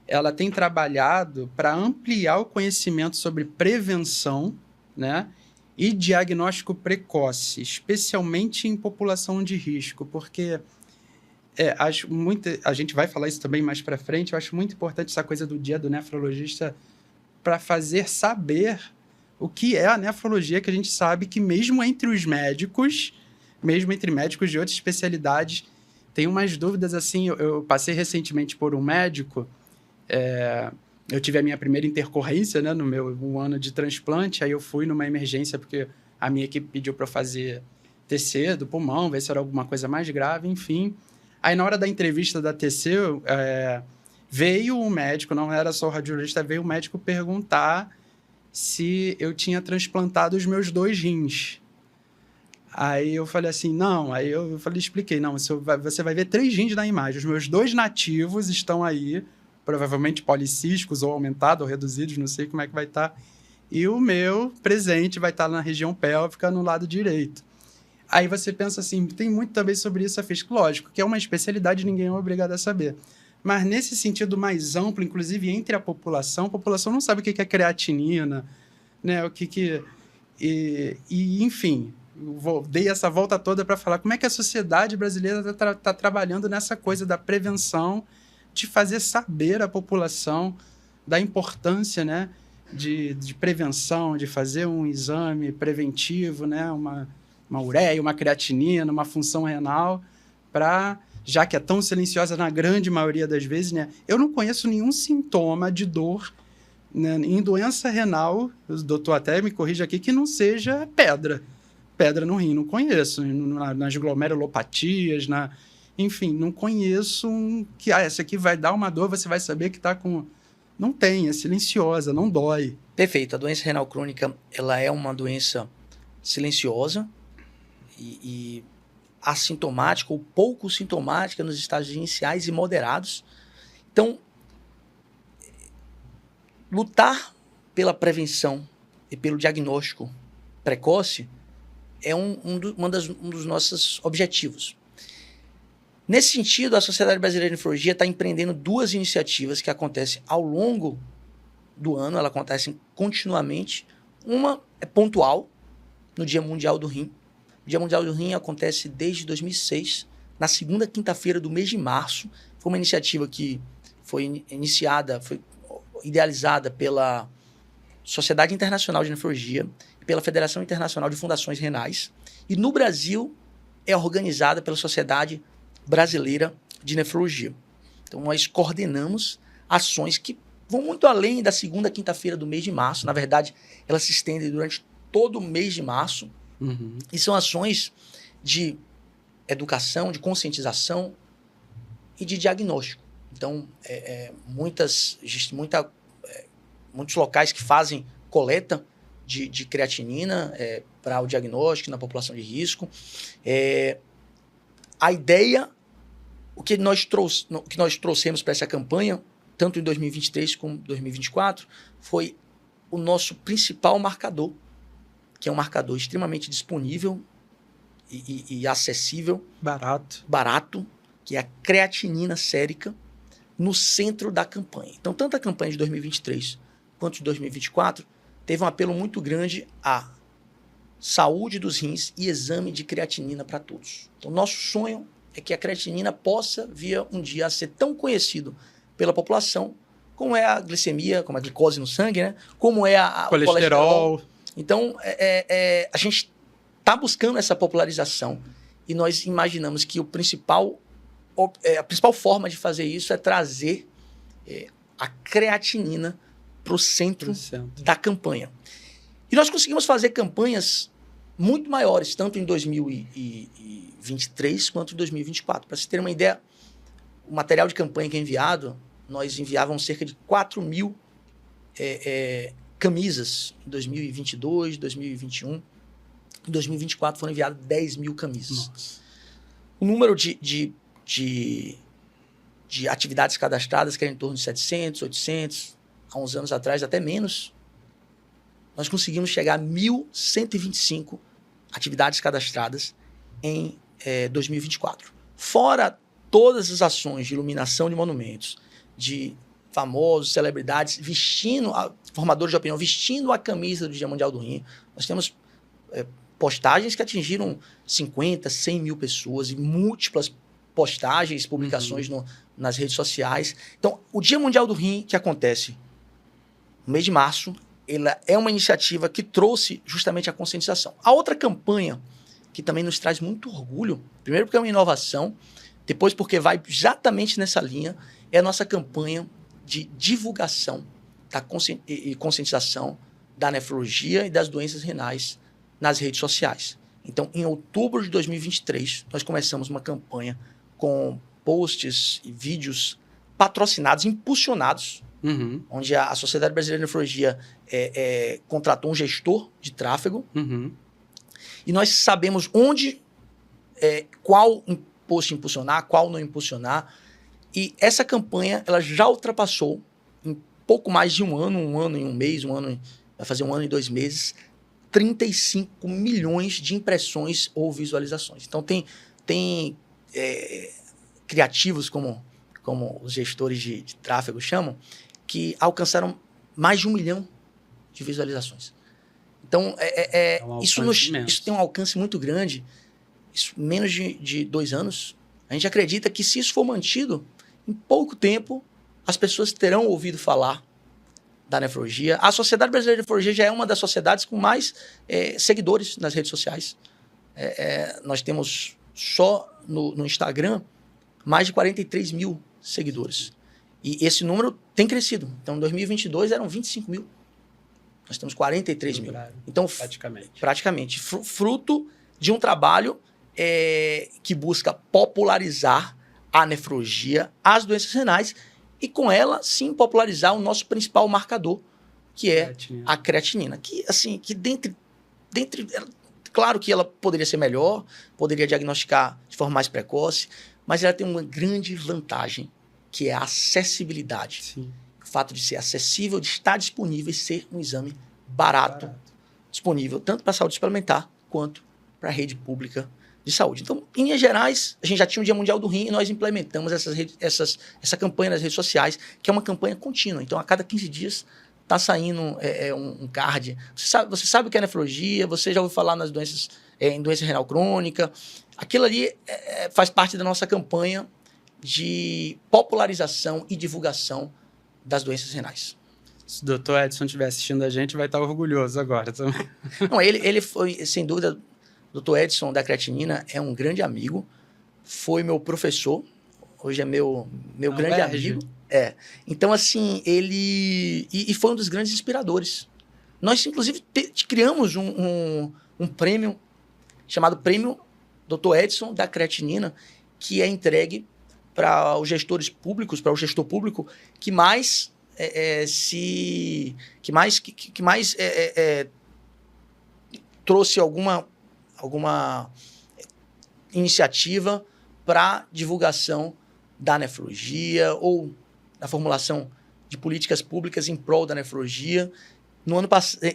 ela tem trabalhado para ampliar o conhecimento sobre prevenção, né? E diagnóstico precoce, especialmente em população de risco? Porque a gente vai falar isso também mais para frente, eu acho muito importante essa coisa do dia do nefrologista para fazer saber o que é a nefrologia, que a gente sabe que mesmo entre os médicos, mesmo entre médicos de outras especialidades, tem umas dúvidas assim. Eu passei recentemente por um médico, eu tive a minha primeira intercorrência, né, no meu 1 ano de transplante, aí eu fui numa emergência porque a minha equipe pediu para eu fazer TC do pulmão, ver se era alguma coisa mais grave, enfim. Aí, na hora da entrevista da TC, veio um médico, não era só o radiologista, veio um médico perguntar se eu tinha transplantado os meus 2 rins. Aí eu falei assim, não. Aí eu expliquei, não, você vai ver 3 rins na imagem. Os meus 2 nativos estão aí, provavelmente policísticos ou aumentados ou reduzidos, não sei como é que vai estar. E o meu presente vai estar na região pélvica, no lado direito. Aí você pensa assim, tem muito também sobre isso a física, lógico, que é uma especialidade, ninguém é obrigado a saber. Mas nesse sentido mais amplo, inclusive entre a população não sabe o que é creatinina, né? Enfim, dei essa volta toda para falar como é que a sociedade brasileira está trabalhando nessa coisa da prevenção, de fazer saber a população da importância, né, de prevenção, de fazer um exame preventivo, né, uma ureia, uma creatinina, uma função renal, já que é tão silenciosa na grande maioria das vezes, né? Eu não conheço nenhum sintoma de dor, né, em doença renal, o doutor até me corrige aqui, que não seja pedra no rim, não conheço. Nas glomerulopatias, enfim, não conheço que essa aqui vai dar uma dor, você vai saber que está com... Não tem, é silenciosa, não dói. Perfeito, a doença renal crônica, ela é uma doença silenciosa, e assintomática ou pouco sintomática nos estágios iniciais e moderados. Então, lutar pela prevenção e pelo diagnóstico precoce é um dos nossos objetivos. Nesse sentido, a Sociedade Brasileira de Nefrologia está empreendendo 2 iniciativas que acontecem ao longo do ano, elas acontecem continuamente. Uma é pontual, no Dia Mundial do Rim. O Dia Mundial do Rim acontece desde 2006, na segunda quinta-feira do mês de março. Foi uma iniciativa que foi idealizada pela Sociedade Internacional de Nefrologia e pela Federação Internacional de Fundações Renais. E no Brasil é organizada pela Sociedade Brasileira de Nefrologia. Então nós coordenamos ações que vão muito além da segunda quinta-feira do mês de março. Na verdade, elas se estendem durante todo o mês de março. Uhum. E são ações de educação, de conscientização e de diagnóstico. Então, muitos locais que fazem coleta de creatinina para o diagnóstico na população de risco. a ideia, o que nós trouxemos para essa campanha, tanto em 2023 como em 2024, foi o nosso principal marcador, que é um marcador extremamente disponível e acessível. Barato, que é a creatinina sérica, no centro da campanha. Então, tanto a campanha de 2023 quanto de 2024 teve um apelo muito grande à saúde dos rins e exame de creatinina para todos. Então, nosso sonho é que a creatinina possa vir um dia a ser tão conhecido pela população como é a glicemia, como a glicose no sangue, né? Como é o colesterol. Então, a gente está buscando essa popularização e nós imaginamos que a principal forma de fazer isso é trazer a creatinina para o centro da campanha. E nós conseguimos fazer campanhas muito maiores, tanto em 2023 quanto em 2024. Para vocês terem uma ideia, o material de campanha que é enviado, nós enviávamos cerca de 4.000 camisas em 2022, 2021. Em 2024 foram enviadas 10.000 camisas. Nossa. O número de atividades cadastradas, que era em torno de 700, 800, há uns anos atrás, até menos, nós conseguimos chegar a 1.125 atividades cadastradas em 2024. Fora todas as ações de iluminação de monumentos, de famosos, celebridades, formadores de opinião, vestindo a camisa do Dia Mundial do Rim. Nós temos postagens que atingiram 50, 100 mil pessoas e múltiplas postagens, publicações nas redes sociais. Então, o Dia Mundial do Rim, que acontece no mês de março, ela é uma iniciativa que trouxe justamente a conscientização. A outra campanha, que também nos traz muito orgulho, primeiro porque é uma inovação, depois porque vai exatamente nessa linha, é a nossa campanha de divulgação e conscientização da nefrologia e das doenças renais nas redes sociais. Então, em outubro de 2023, nós começamos uma campanha com posts e vídeos patrocinados, impulsionados, onde a Sociedade Brasileira de Nefrologia contratou um gestor de tráfego, e nós sabemos onde, qual post impulsionar, qual não impulsionar, e essa campanha ela já ultrapassou, em pouco mais de um ano e um mês, vai fazer 1 ano e 2 meses, 35 milhões de impressões ou visualizações. Então, tem criativos, como os gestores de tráfego chamam, que alcançaram mais de 1 milhão de visualizações. Então, isso tem um alcance muito grande. Isso, menos de 2 anos. A gente acredita que, se isso for mantido, em pouco tempo, as pessoas terão ouvido falar da nefrologia. A Sociedade Brasileira de Nefrologia já é uma das sociedades com mais seguidores nas redes sociais. Nós temos só no Instagram mais de 43 mil seguidores. E esse número tem crescido. Então, em 2022 eram 25 mil. Nós temos 43 mil. Então, praticamente. Fruto de um trabalho que busca popularizar a nefrologia, as doenças renais, e com ela, sim, popularizar o nosso principal marcador, que é a creatinina. Que, assim, claro que ela poderia ser melhor, poderia diagnosticar de forma mais precoce, mas ela tem uma grande vantagem, que é a acessibilidade. Sim. O fato de ser acessível, de estar disponível e ser um exame barato. Disponível tanto para a saúde suplementar quanto para a rede pública de saúde. Então, em linhas gerais, a gente já tinha o Dia Mundial do Rim e nós implementamos essa campanha nas redes sociais, que é uma campanha contínua. Então, a cada 15 dias está saindo um card. Você sabe o que é nefrologia, você já ouviu falar nas doenças, em doença renal crônica. Aquilo ali faz parte da nossa campanha de popularização e divulgação das doenças renais. Se o doutor Edson estiver assistindo a gente, vai estar orgulhoso agora também. Não, ele foi, sem dúvida, o Dr. Edson da creatinina é um grande amigo, foi meu professor, hoje é meu grande amigo. Então, assim, ele... E foi um dos grandes inspiradores. Nós, inclusive, criamos um prêmio chamado Prêmio Dr. Edson da Creatinina, que é entregue para os gestores públicos, para o gestor público que mais trouxe alguma iniciativa para divulgação da nefrologia ou da formulação de políticas públicas em prol da nefrologia.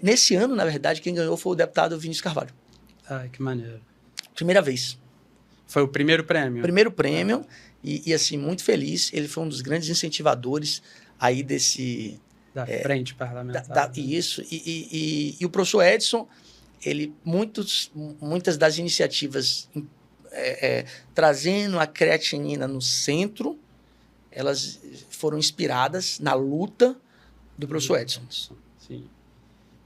Nesse ano, na verdade, quem ganhou foi o deputado Vinícius Carvalho. Ai, que maneiro. Primeira vez. Foi o primeiro prêmio? Primeiro prêmio. E assim, muito feliz. Ele foi um dos grandes incentivadores aí desse... Da frente parlamentar. Isso. E o professor Edson, ele, muitas das iniciativas trazendo a creatinina no centro, elas foram inspiradas na luta do professor Edson. Sim.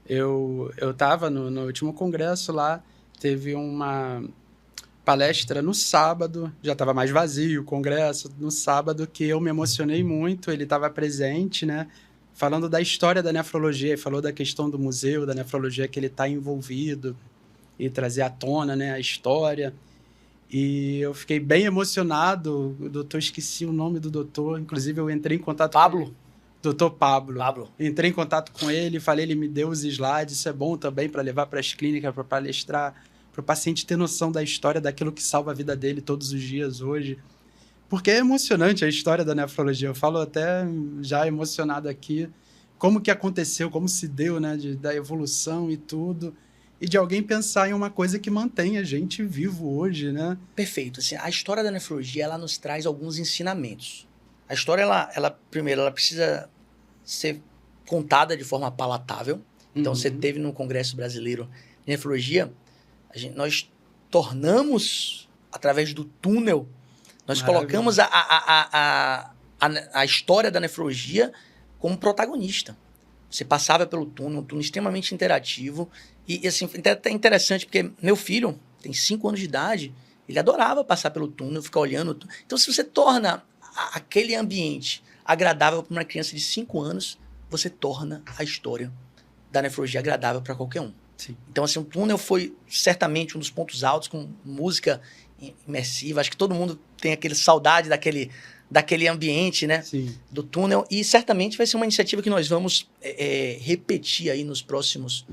Eu estava no último congresso lá, teve uma palestra no sábado, já estava mais vazio o congresso, no sábado, que eu me emocionei muito, ele estava presente, né? Falando da história da nefrologia, falou da questão do museu da nefrologia que ele está envolvido e trazer à tona, né, a história. E eu fiquei bem emocionado. O doutor, esqueci o nome do doutor, inclusive eu entrei em contato Pablo. com ele. Doutor Pablo. Entrei em contato com ele, falei, ele me deu os slides, isso é bom também para levar para as clínicas, para palestrar, para o paciente ter noção da história, daquilo que salva a vida dele todos os dias hoje. Porque é emocionante a história da nefrologia. Eu falo até já emocionado aqui, como que aconteceu, como se deu, né, da evolução e tudo, e de alguém pensar em uma coisa que mantém a gente vivo hoje, né? Perfeito. Assim, a história da nefrologia, ela nos traz alguns ensinamentos. A história, primeiro, ela precisa ser contada de forma palatável. Então, você teve no Congresso Brasileiro de Nefrologia, nós tornamos, através do túnel, nós colocamos a história da nefrologia como protagonista. Você passava pelo túnel, um túnel extremamente interativo. E assim, é interessante, porque meu filho tem 5 anos de idade, ele adorava passar pelo túnel, ficar olhando. Então, se você torna aquele ambiente agradável para uma criança de 5 anos, você torna a história da nefrologia agradável para qualquer um. Sim. Então, assim, o túnel foi certamente um dos pontos altos, com música imersiva. Acho que todo mundo tem aquele saudade daquele ambiente, né? Sim. Do túnel. E certamente vai ser uma iniciativa que nós vamos repetir aí nos próximos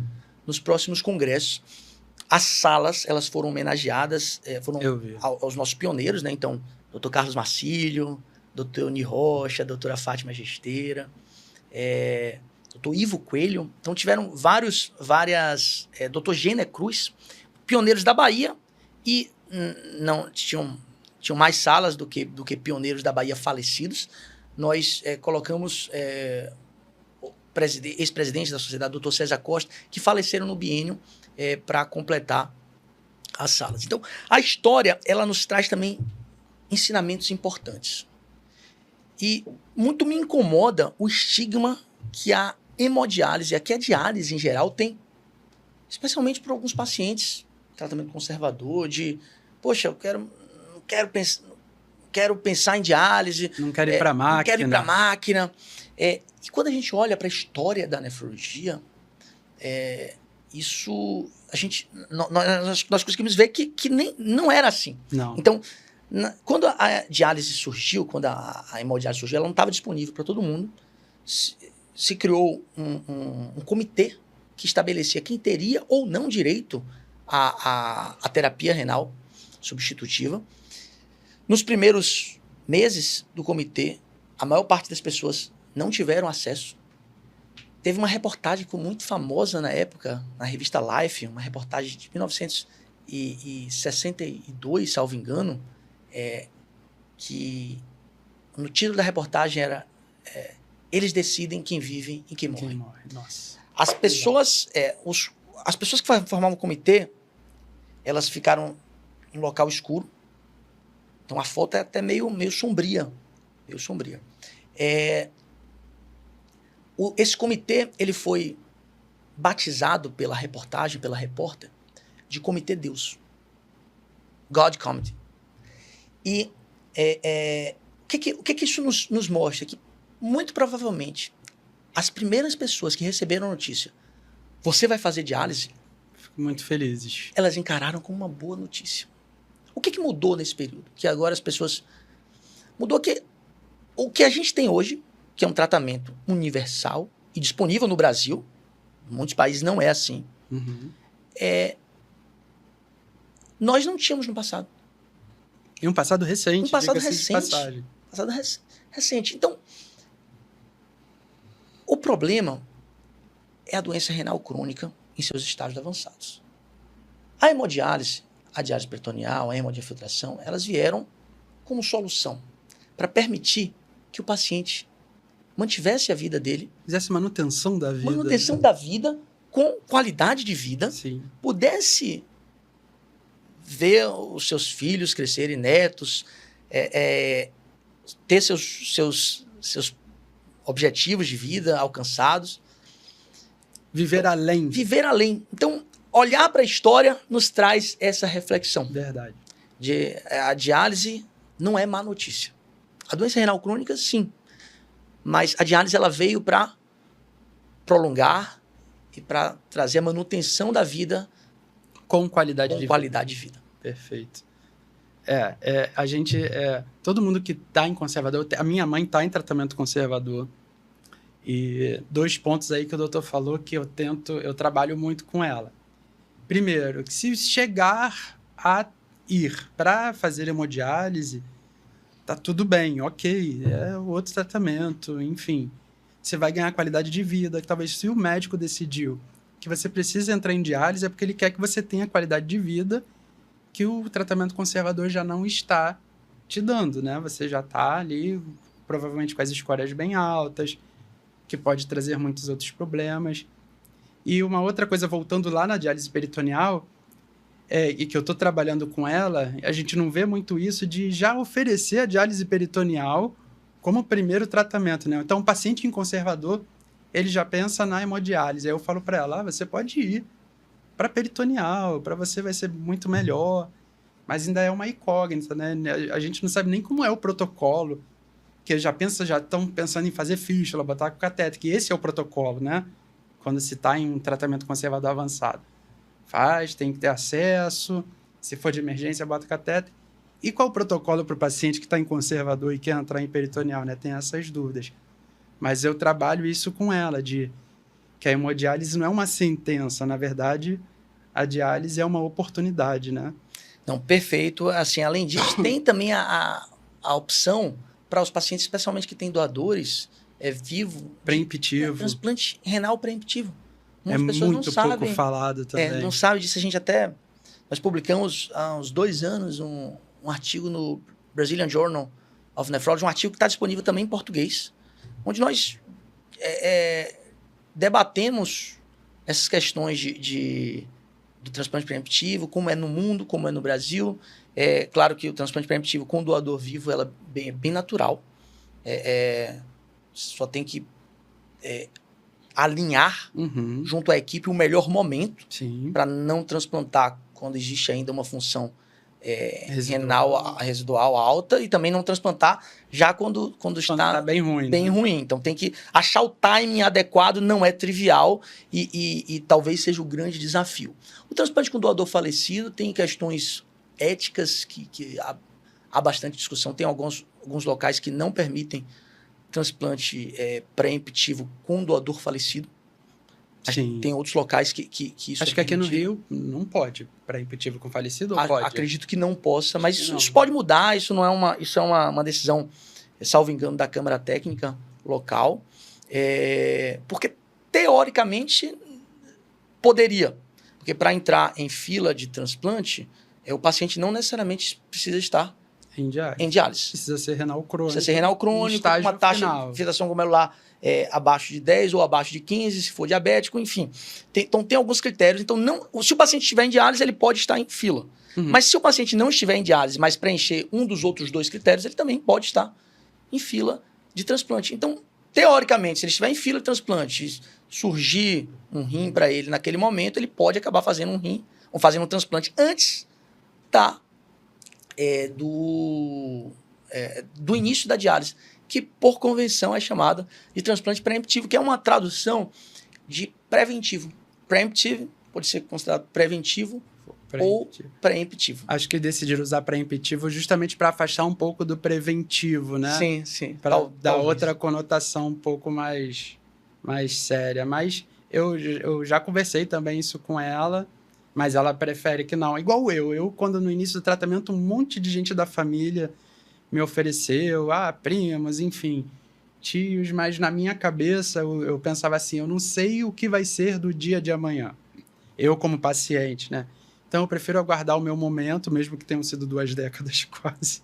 congressos. As salas, elas foram homenageadas, foram aos nossos pioneiros, né? Então, Dr. Carlos Marcílio, Dr. Euni Rocha, doutora Fátima Gesteira, Dr. Ivo Coelho. Então, tiveram várias, Dr. Gêner Cruz, pioneiros da Bahia, e não tinham mais salas do que pioneiros da Bahia falecidos. Nós colocamos ex-presidente da sociedade, Dr. César Costa, que faleceram no biênio para completar as salas. Então, a história, ela nos traz também ensinamentos importantes. E muito me incomoda o estigma que a hemodiálise, que a diálise em geral tem, especialmente para alguns pacientes, tratamento conservador, de, poxa, eu quero pensar em diálise. Não quero ir para a máquina. Não quero ir para a máquina. E quando a gente olha para a história da nefrologia, isso, nós conseguimos ver que não era assim. Não. Então, quando a diálise surgiu, quando a hemodiálise surgiu, ela não estava disponível para todo mundo. Se criou um comitê que estabelecia quem teria ou não direito à terapia renal substitutiva. Nos primeiros meses do comitê, a maior parte das pessoas não tiveram acesso. Teve uma reportagem que foi muito famosa na época, na revista Life, uma reportagem de 1962, salvo engano, que no título da reportagem era Eles decidem quem vive e quem morre. Nossa. As pessoas que formavam o comitê, elas ficaram em um local escuro. Então a foto é até meio sombria. Esse comitê, ele foi batizado pela reportagem, pela repórter, de Comitê Deus. God Committee. E o que isso nos mostra? Que muito provavelmente as primeiras pessoas que receberam a notícia, você vai fazer diálise, fico muito felizes. Elas encararam como uma boa notícia. O que mudou nesse período? Que agora as pessoas... Mudou que o que a gente tem hoje, que é um tratamento universal e disponível no Brasil, em muitos países não é assim, Uhum. Nós não tínhamos no passado. E um passado recente. Um passado diga-se de passagem. Recente. Então, o problema é a doença renal crônica em seus estágios avançados. A hemodiálise, a diálise peritoneal, a hemodiafiltração, elas vieram como solução para permitir que o paciente mantivesse a vida dele. Fizesse manutenção da vida. Manutenção da vida com qualidade de vida. Sim. Pudesse ver os seus filhos crescerem, netos, ter seus objetivos de vida alcançados. Viver além. Viver além. Então, olhar para a história nos traz essa reflexão. Verdade. A diálise não é má notícia. A doença renal crônica, sim. Mas a diálise ela veio para prolongar e para trazer a manutenção da vida com qualidade de vida. Perfeito. A gente... todo mundo que está em conservador... A minha mãe está em tratamento conservador. E 2 pontos aí que o doutor falou que eu trabalho muito com ela. Primeiro, que se chegar a ir para fazer hemodiálise, tá tudo bem, ok, é outro tratamento, enfim. Você vai ganhar qualidade de vida. Talvez se o médico decidiu que você precisa entrar em diálise, é porque ele quer que você tenha qualidade de vida que o tratamento conservador já não está te dando, né? Você já está ali, provavelmente com as escórias bem altas, que pode trazer muitos outros problemas. E uma outra coisa, voltando lá na diálise peritoneal, e que eu estou trabalhando com ela, a gente não vê muito isso de já oferecer a diálise peritoneal como primeiro tratamento, né? Então, o paciente em conservador, ele já pensa na hemodiálise. Aí eu falo para ela, você pode ir para peritoneal, para você vai ser muito melhor. Mas ainda é uma incógnita, né? A gente não sabe nem como é o protocolo, que já estão pensando em fazer fístula, botar com catéter, que esse é o protocolo, né? Quando se está em um tratamento conservador avançado. Tem que ter acesso, se for de emergência, bota catéter. E qual o protocolo para o paciente que está em conservador e quer entrar em peritoneal, né? Tem essas dúvidas. Mas eu trabalho isso com ela, de que a hemodiálise não é uma sentença, na verdade, a diálise é uma oportunidade, né? Não, perfeito. Assim, além disso, tem também a opção para os pacientes, especialmente que têm doadores, vivo. Preemptivo. Transplante renal preemptivo. Muitas pessoas muito não pouco sabem, falado também. Não sabe disso. Nós publicamos há uns 2 anos um artigo no Brazilian Journal of Nephrology, um artigo que está disponível também em português, onde nós debatemos essas questões do transplante preemptivo, como é no mundo, como é no Brasil. É claro que o transplante preemptivo com doador vivo ela é bem natural. Só tem que alinhar junto à equipe o melhor momento para não transplantar quando existe ainda uma função renal residual alta e também não transplantar já quando está bem ruim. Bem ruim. Então tem que achar o timing adequado, não é trivial e talvez seja o grande desafio. O transplante com doador falecido tem questões éticas que há bastante discussão. Tem alguns locais que não permitem transplante preemptivo com doador falecido. Sim. Tem outros locais que isso acho que aqui no Rio não pode preemptivo com falecido, ou pode? Acredito que não possa, mas isso pode mudar. Isso não é isso é uma decisão, salvo engano, da Câmara Técnica local. Porque, teoricamente, poderia. Porque para entrar em fila de transplante, o paciente não necessariamente precisa estar em diálise. Precisa ser renal crônico. Precisa ser renal crônico, uma taxa de filtração glomerular abaixo de 10 ou abaixo de 15, se for diabético, enfim. Então, tem alguns critérios. Então, se o paciente estiver em diálise, ele pode estar em fila. Mas se o paciente não estiver em diálise, mas preencher um dos outros 2 critérios, ele também pode estar em fila de transplante. Então, teoricamente, se ele estiver em fila de transplante, surgir um rim para ele naquele momento, ele pode acabar fazendo um rim, ou fazendo um transplante antes do início da diálise, que por convenção é chamada de transplante preemptivo, que é uma tradução de preventivo. Preemptive pode ser considerado preventivo ou preemptivo. Acho que decidiram usar preemptivo justamente para afastar um pouco do preventivo, né? Sim. Para dar outra conotação um pouco mais séria. Mas eu já conversei também isso com ela. Mas ela prefere que não. Igual eu, quando no início do tratamento, um monte de gente da família me ofereceu, primos, enfim, tios, mas na minha cabeça eu pensava assim, eu não sei o que vai ser do dia de amanhã. Eu como paciente, né? Então eu prefiro aguardar o meu momento, mesmo que tenham sido 2 décadas quase.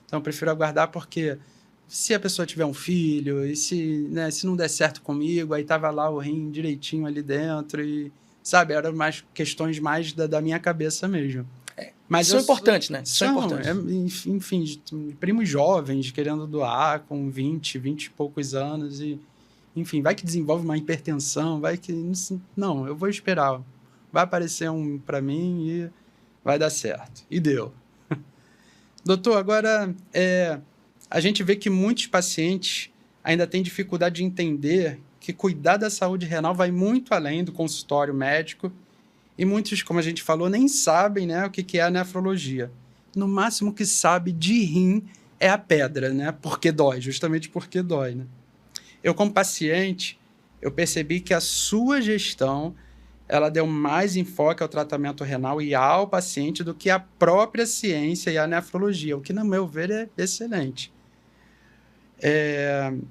Então eu prefiro aguardar porque se a pessoa tiver um filho, e se não der certo comigo, aí tava lá o rim direitinho ali dentro e, sabe, eram mais questões mais da minha cabeça mesmo. Mas são importantes, né? São importantes. Enfim, primos jovens querendo doar com 20 e poucos anos e, enfim, vai que desenvolve uma hipertensão, vai que... Não, eu vou esperar. Vai aparecer um para mim e vai dar certo. E deu. Doutor, agora, a gente vê que muitos pacientes ainda têm dificuldade de entender que cuidar da saúde renal vai muito além do consultório médico e muitos, como a gente falou, nem sabem, né, o que é a nefrologia. No máximo que sabe de rim é a pedra, né, porque dói, justamente porque dói. Né? Eu, como paciente, eu percebi que a sua gestão ela deu mais enfoque ao tratamento renal e ao paciente do que a própria ciência e a nefrologia, o que, no meu ver, é excelente.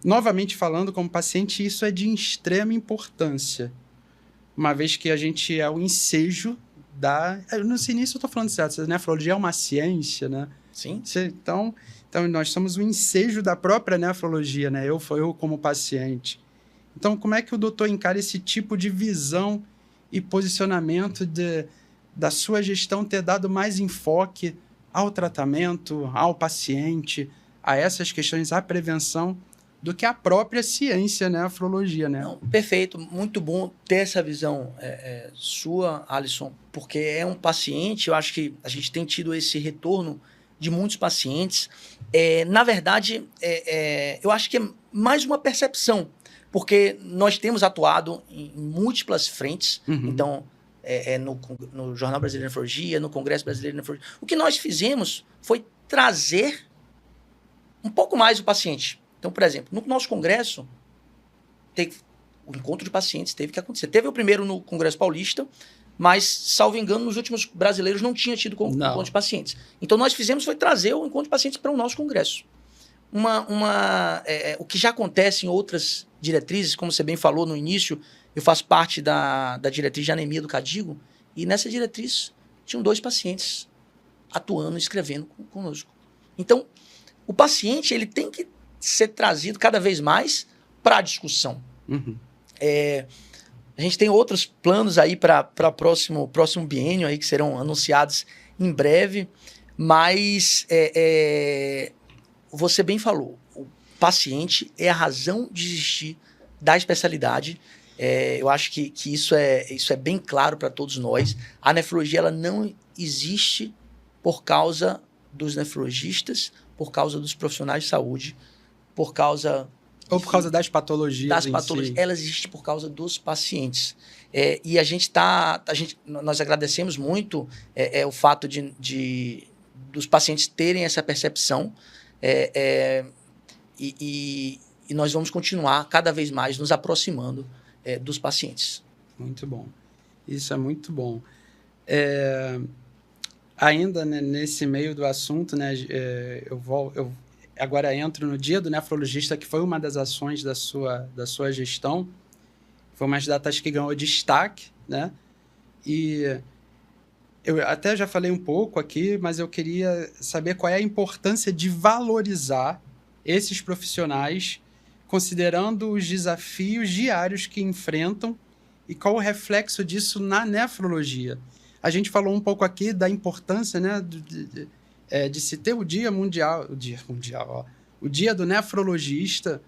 Novamente falando, como paciente, isso é de extrema importância, uma vez que a gente é o ensejo da... Eu não sei nem se eu estou falando certo, a nefrologia é uma ciência, né? Sim. Então, nós somos o ensejo da própria nefrologia, né? Eu como paciente. Então, como é que o doutor encara esse tipo de visão e posicionamento da sua gestão ter dado mais enfoque ao tratamento, ao paciente, a essas questões, à prevenção, do que a própria ciência, né, a nefrologia, né? Não, perfeito, muito bom ter essa visão sua, Alisson, porque é um paciente, eu acho que a gente tem tido esse retorno de muitos pacientes. Na verdade, eu acho que é mais uma percepção, porque nós temos atuado em múltiplas frentes, então, no Jornal Brasileiro de Nefrologia, no Congresso Brasileiro de Nefrologia. O que nós fizemos foi trazer um pouco mais o paciente. Então, por exemplo, no nosso congresso, o encontro de pacientes teve que acontecer. Teve o primeiro no Congresso Paulista, mas, salvo engano, nos últimos brasileiros não tinha tido encontro de pacientes. Então, nós fizemos foi trazer o encontro de pacientes para o nosso congresso. O que já acontece em outras diretrizes, como você bem falou no início, eu faço parte da diretriz de anemia do Cadigo, e nessa diretriz tinham 2 pacientes atuando, escrevendo conosco. Então, o paciente ele tem que ser trazido cada vez mais para a discussão. A gente tem outros planos aí para próximo biênio aí que serão anunciados em breve, mas você bem falou, o paciente é a razão de existir da especialidade. Eu acho que isso é bem claro para todos nós. A nefrologia ela não existe por causa dos nefrologistas, por causa dos profissionais de saúde, por causa das patologias. Ela existe por causa dos pacientes. E nós agradecemos muito o fato dos pacientes terem essa percepção. E nós vamos continuar cada vez mais nos aproximando dos pacientes. Muito bom. Isso é muito bom. Ainda, né, nesse meio do assunto, né, eu agora entro no Dia do Nefrologista, que foi uma das ações da sua gestão. Foi uma das datas que ganhou destaque, né? E eu até já falei um pouco aqui, mas eu queria saber qual é a importância de valorizar esses profissionais, considerando os desafios diários que enfrentam e qual o reflexo disso na nefrologia. A gente falou um pouco aqui da importância, né, de se ter o Dia do Nefrologista,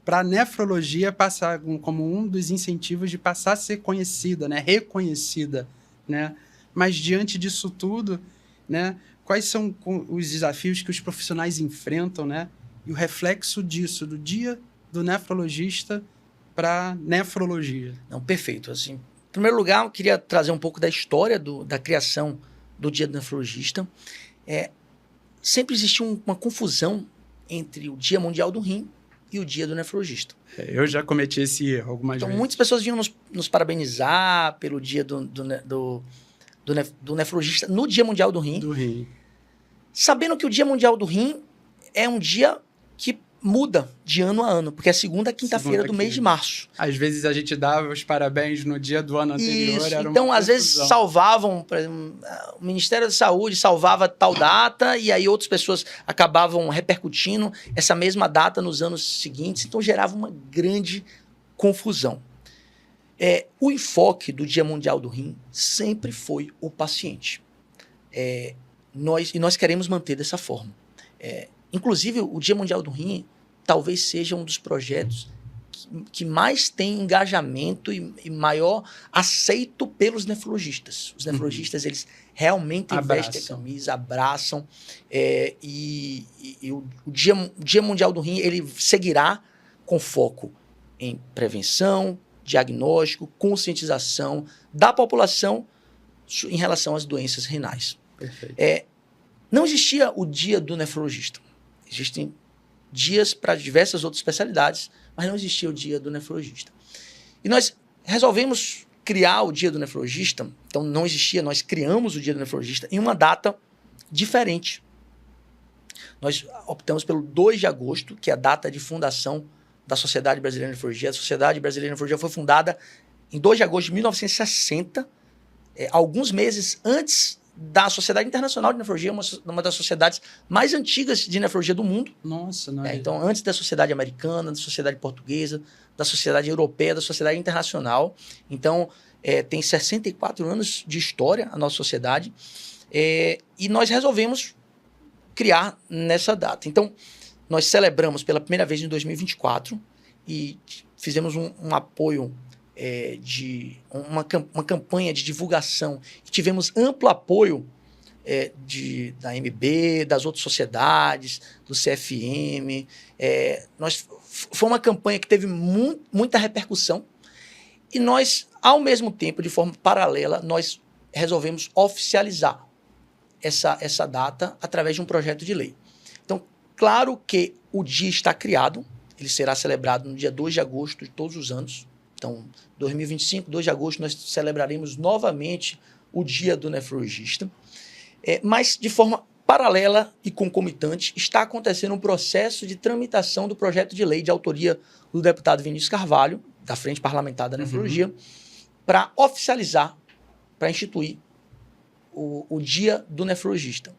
para a nefrologia passar como um dos incentivos de passar a ser conhecida, né, reconhecida, né? Mas diante disso tudo, né, quais são os desafios que os profissionais enfrentam, né? E o reflexo disso, do Dia do Nefrologista para a nefrologia. Não, perfeito. Assim, em primeiro lugar, eu queria trazer um pouco da história da criação do Dia do Nefrologista. Sempre existiu uma confusão entre o Dia Mundial do Rim e o Dia do Nefrologista. Eu já cometi esse erro algumas vezes. Muitas pessoas vinham nos parabenizar pelo Dia do do nefrologista no Dia Mundial do Rim. Do rim. Sabendo que o Dia Mundial do Rim é um dia que muda de ano a ano, porque é a segunda quinta-feira do mês de março. Às vezes a gente dava os parabéns no dia do ano anterior. Isso, era então uma às vezes confusão. salvavam, por exemplo, o Ministério da Saúde salvava tal data e aí outras pessoas acabavam repercutindo essa mesma data nos anos seguintes, então gerava uma grande confusão. O enfoque do Dia Mundial do Rim sempre foi o paciente. Nós queremos manter dessa forma. Inclusive, o Dia Mundial do Rim talvez seja um dos projetos que mais tem engajamento e maior aceito pelos nefrologistas. Os nefrologistas, eles realmente vestem a camisa, abraçam. E o Dia Mundial do Rim, ele seguirá com foco em prevenção, diagnóstico, conscientização da população em relação às doenças renais. Perfeito. Não existia o dia do nefrologista. Existem dias para diversas outras especialidades, mas não existia o dia do nefrologista. E nós resolvemos criar o dia do nefrologista, então não existia, nós criamos o dia do nefrologista em uma data diferente. Nós optamos pelo 2 de agosto, que é a data de fundação da Sociedade Brasileira de Nefrologia. A Sociedade Brasileira de Nefrologia foi fundada em 2 de agosto de 1960, alguns meses antes da Sociedade Internacional de Nefrologia, uma das sociedades mais antigas de nefrologia do mundo. Nossa, não é? Então, antes da Sociedade Americana, da Sociedade Portuguesa, da Sociedade Europeia, da Sociedade Internacional. Então, tem 64 anos de história a nossa sociedade. E nós resolvemos criar nessa data. Então, nós celebramos pela primeira vez em 2024 e fizemos um apoio de uma campanha de divulgação. Tivemos amplo apoio da MB, das outras sociedades, do CFM. Foi uma campanha que teve muita repercussão e nós, ao mesmo tempo, de forma paralela, nós resolvemos oficializar essa data através de um projeto de lei. Então, claro que o dia está criado, ele será celebrado no dia 2 de agosto de todos os anos. Então, 2025, 2 de agosto, nós celebraremos novamente o Dia do Nefrologista. Mas, de forma paralela e concomitante, está acontecendo um processo de tramitação do projeto de lei de autoria do deputado Vinícius Carvalho, da Frente Parlamentar da Nefrologia, para oficializar, para instituir o Dia do Nefrologista.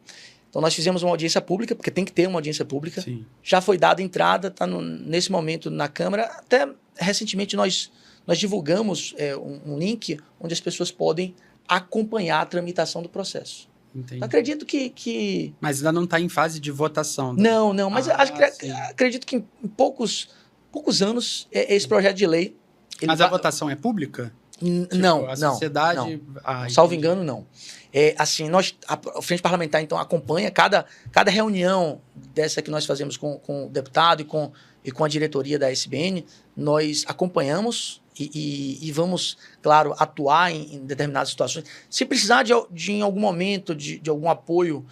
Então, nós fizemos uma audiência pública, porque tem que ter uma audiência pública. Sim. Já foi dada entrada, está nesse momento na Câmara. Até recentemente nós divulgamos um link onde as pessoas podem acompanhar a tramitação do processo. Entendi. Acredito que... Mas ainda não está em fase de votação. Né? Não, mas acredito que em poucos anos esse projeto de lei... Mas a votação é pública? Não, a sociedade... não. Salvo engano, não. Assim, a Frente Parlamentar, então, acompanha cada reunião dessa que nós fazemos com o deputado e com a diretoria da SBN, nós acompanhamos e vamos, claro, atuar em determinadas situações. Se precisar em algum momento de algum apoio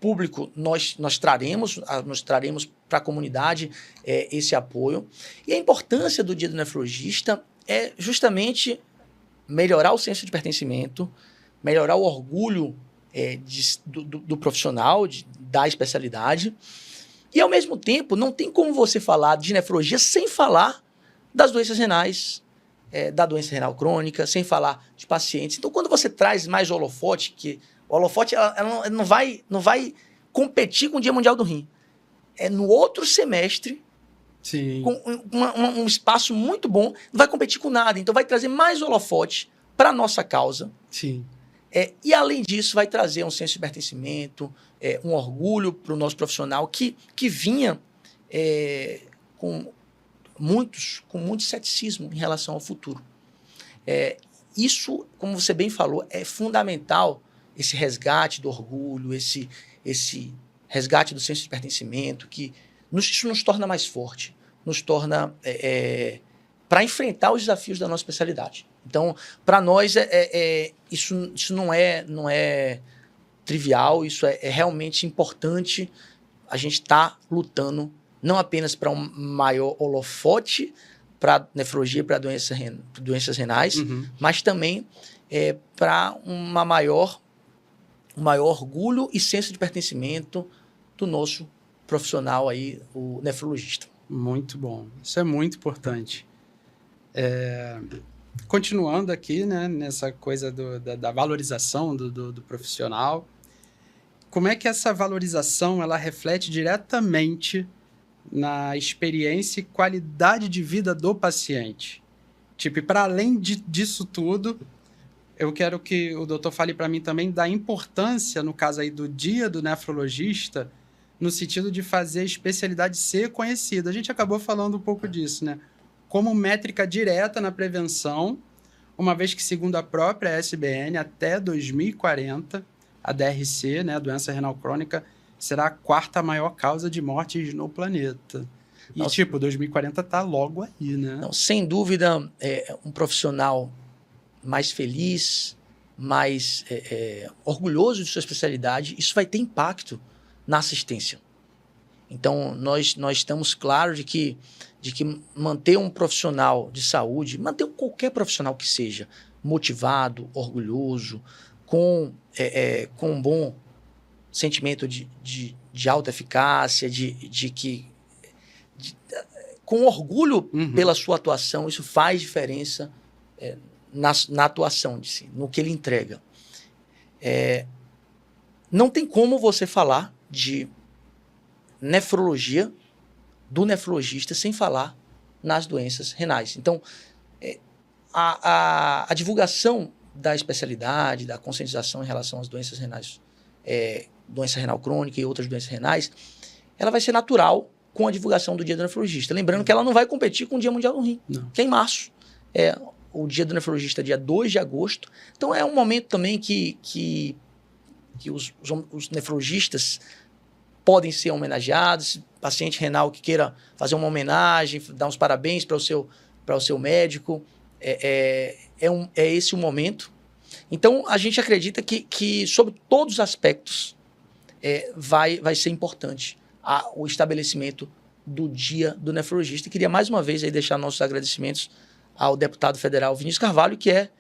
público, nós traremos para a comunidade esse apoio. E a importância do Dia do Nefrologista é justamente melhorar o senso de pertencimento, melhorar o orgulho do profissional, da especialidade. E, ao mesmo tempo, não tem como você falar de nefrologia sem falar das doenças renais, da doença renal crônica, sem falar de pacientes. Então, quando você traz mais holofote, que o holofote ela não vai competir com o Dia Mundial do Rim. No outro semestre, Sim. com um espaço muito bom, não vai competir com nada. Então, vai trazer mais holofote para a nossa causa. Sim. E, além disso, vai trazer um senso de pertencimento, um orgulho para o nosso profissional que vinha com muito ceticismo em relação ao futuro. Isso, como você bem falou, é fundamental, esse resgate do orgulho, esse resgate do senso de pertencimento, que isso nos torna mais forte, nos torna para enfrentar os desafios da nossa especialidade. Então, para nós, isso não é trivial, isso é realmente importante. A gente está lutando não apenas para um maior holofote para nefrologia, para doenças renais, mas também para um maior orgulho e senso de pertencimento do nosso profissional aí, o nefrologista. Muito bom. Isso é muito importante. Continuando aqui, né, nessa coisa da valorização do profissional, como é que essa valorização ela reflete diretamente na experiência e qualidade de vida do paciente? Tipo, para além disso tudo, eu quero que o doutor fale para mim também da importância, no caso aí do dia do nefrologista, no sentido de fazer a especialidade ser conhecida. A gente acabou falando um pouco disso, né? Como métrica direta na prevenção, uma vez que, segundo a própria SBN, até 2040, a DRC, né, a doença renal crônica, será a 4ª maior causa de mortes no planeta. E, 2040 está logo aí, né? Não, sem dúvida, um profissional mais feliz, mais orgulhoso de sua especialidade, isso vai ter impacto na assistência. Então, nós estamos claros de que manter um profissional de saúde, manter qualquer profissional que seja, motivado, orgulhoso, com um bom sentimento de alta eficácia, com orgulho pela sua atuação, isso faz diferença na atuação de si, no que ele entrega. Não tem como você falar de nefrologia, do nefrologista, sem falar nas doenças renais. Então, a divulgação da especialidade, da conscientização em relação às doenças renais, doença renal crônica e outras doenças renais, ela vai ser natural com a divulgação do Dia do Nefrologista. Lembrando que ela não vai competir com o Dia Mundial do Rim, que é em março. O Dia do Nefrologista é dia 2 de agosto. Então, é um momento também que os nefrologistas podem ser homenageados. Paciente renal que queira fazer uma homenagem, dar uns parabéns para o seu médico. É esse o momento. Então, a gente acredita que sobre todos os aspectos, vai ser importante o estabelecimento do Dia do Nefrologista. E queria mais uma vez aí deixar nossos agradecimentos ao deputado federal Vinícius Carvalho, que é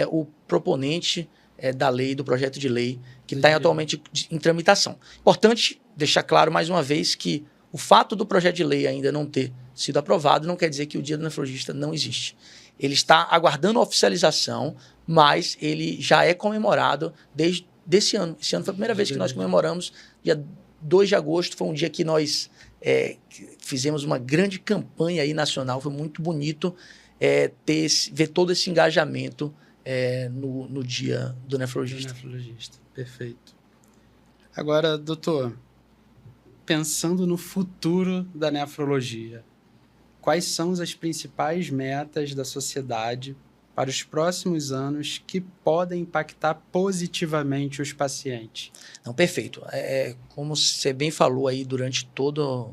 o proponente da lei, do projeto de lei, que está atualmente em tramitação. Importante deixar claro mais uma vez que o fato do projeto de lei ainda não ter sido aprovado não quer dizer que o Dia do Nefrologista não existe. Ele está aguardando a oficialização, mas ele já é comemorado desde esse ano. Esse ano foi a primeira vez que nós comemoramos, dia 2 de agosto, foi um dia que nós fizemos uma grande campanha aí nacional, foi muito bonito ver todo esse engajamento no Dia do Nefrologista. Perfeito. Agora, doutor, pensando no futuro da nefrologia, quais são as principais metas da sociedade para os próximos anos que podem impactar positivamente os pacientes? Não, perfeito. Como você bem falou aí durante todo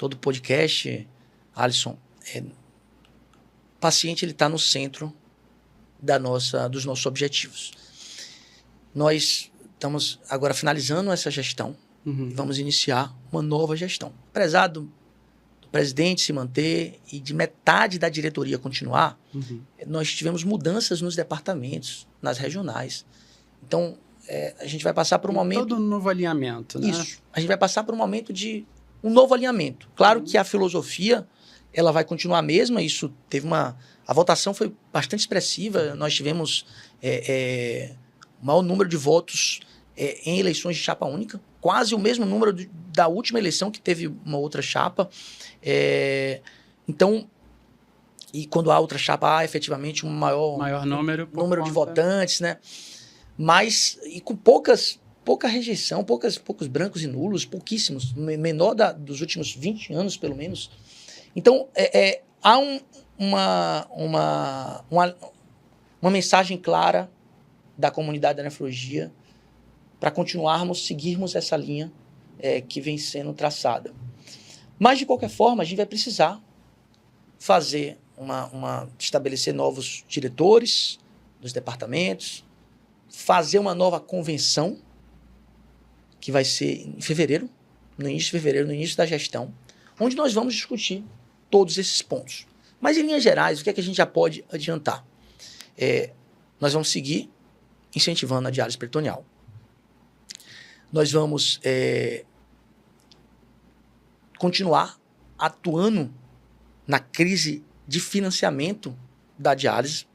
o podcast, Alisson, o paciente está no centro dos nossos objetivos. Nós estamos agora finalizando essa gestão e vamos iniciar uma nova gestão. Apesar do presidente se manter e de metade da diretoria continuar, nós tivemos mudanças nos departamentos, nas regionais. Então, a gente vai passar por um momento... Todo um novo alinhamento, né? Isso. A gente vai passar por um momento de um novo alinhamento. Claro que a filosofia ela vai continuar a mesma. Isso teve a votação foi bastante expressiva. Nós tivemos o maior número de votos em eleições de chapa única, quase o mesmo número da última eleição que teve uma outra chapa. Então, e quando há outra chapa, há efetivamente um maior número de votantes, né? Mas, e com pouca rejeição, poucos brancos e nulos, pouquíssimos, menor dos últimos 20 anos, pelo menos. Então, há uma mensagem clara da comunidade da nefrologia para seguirmos essa linha que vem sendo traçada. Mas, de qualquer forma, a gente vai precisar estabelecer novos diretores dos departamentos, fazer uma nova convenção, que vai ser em fevereiro, no início da gestão, onde nós vamos discutir todos esses pontos. Mas, em linhas gerais, o que é que a gente já pode adiantar? nós vamos seguir incentivando a diálise peritoneal. Nós vamos continuar atuando na crise de financiamento da diálise.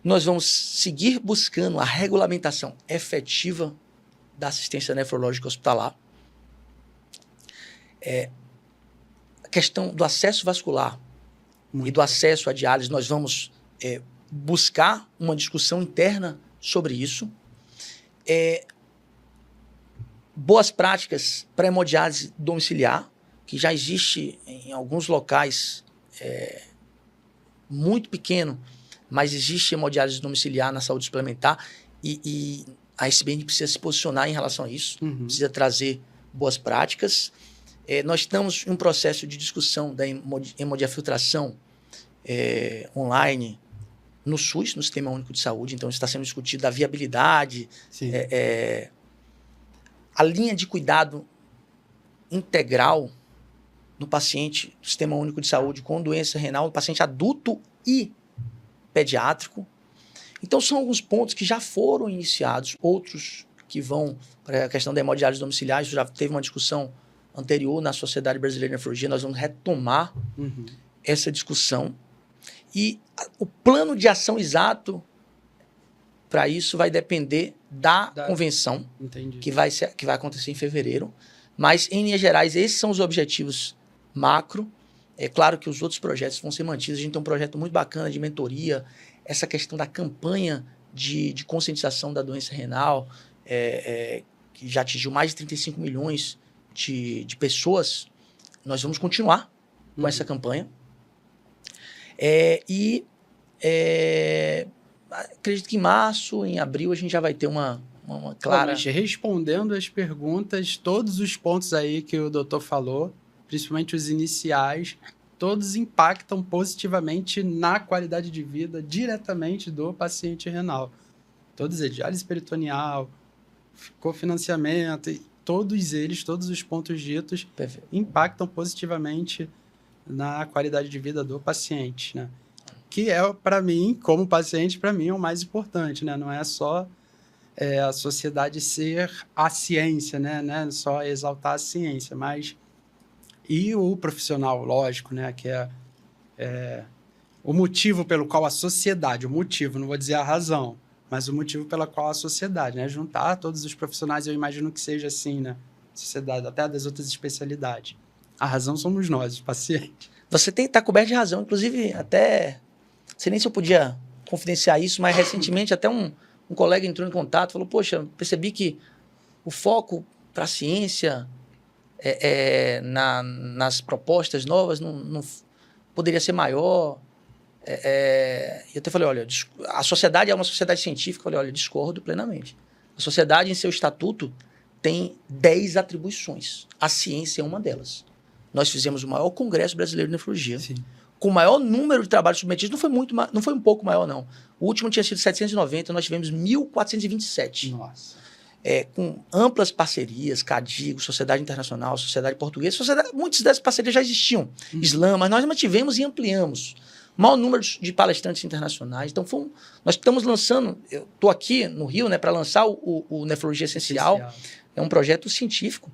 Nós vamos seguir buscando a regulamentação efetiva da assistência nefrológica hospitalar. A questão do acesso vascular e do acesso à diálise, nós vamos buscar uma discussão interna sobre isso. Boas práticas para hemodiálise domiciliar, que já existe em alguns locais muito pequeno, mas existe hemodiálise domiciliar na saúde suplementar e a SBN precisa se posicionar em relação a isso, precisa trazer boas práticas. Nós estamos em um processo de discussão da hemodiafiltração online no SUS, no Sistema Único de Saúde, então está sendo discutida a viabilidade, a linha de cuidado integral no paciente do Sistema Único de Saúde com doença renal, no paciente adulto e pediátrico. Então, são alguns pontos que já foram iniciados, outros que vão para a questão da hemodiálise domiciliar. Isso já teve uma discussão anterior na Sociedade Brasileira de Nefrologia, nós vamos retomar essa discussão. E o plano de ação exato para isso vai depender da convenção, que vai acontecer em fevereiro. Mas, em linhas gerais, esses são os objetivos macro. É claro que os outros projetos vão ser mantidos. A gente tem um projeto muito bacana de mentoria, essa questão da campanha de conscientização da doença renal, que já atingiu mais de 35 milhões de pessoas. Nós vamos continuar com essa campanha. Acredito que em março, em abril, a gente já vai ter uma clara... Mas respondendo as perguntas, todos os pontos aí que o doutor falou, principalmente os iniciais, todos impactam positivamente na qualidade de vida diretamente do paciente renal. Todos eles, diálise peritoneal, cofinanciamento, todos eles, todos os pontos ditos, impactam positivamente na qualidade de vida do paciente, né? Que é, para mim, como paciente, para mim é o mais importante, né? Não é só a sociedade ser a ciência, né? Não é só exaltar a ciência, mas... E o profissional, lógico, né? Que é o motivo pelo qual a sociedade, o motivo, não vou dizer a razão, mas o motivo pela qual a sociedade, né? Juntar todos os profissionais, eu imagino que seja assim, né? Sociedade, até das outras especialidades. A razão somos nós, os pacientes. Você tem que estar coberto de razão. Inclusive, até... Não sei nem se eu podia confidenciar isso, mas recentemente até um colega entrou em contato e falou, poxa, percebi que o foco para a ciência nas propostas novas não poderia ser maior. E eu até falei, olha, a sociedade é uma sociedade científica. Eu falei, olha, discordo plenamente. A sociedade, em seu estatuto, tem 10 atribuições. A ciência é uma delas. Nós fizemos o maior congresso brasileiro de nefrologia. Sim. Com o maior número de trabalhos submetidos, não foi um pouco maior, não. O último tinha sido 790, nós tivemos 1.427. Nossa. Com amplas parcerias, CADIGO, Sociedade Internacional, Sociedade Portuguesa. Muitas dessas parcerias já existiam. Islã, mas nós mantivemos e ampliamos. Maior número de palestrantes internacionais. Então, nós estamos lançando... Eu estou aqui no Rio, né, para lançar o Nefrologia Essencial. É um projeto científico.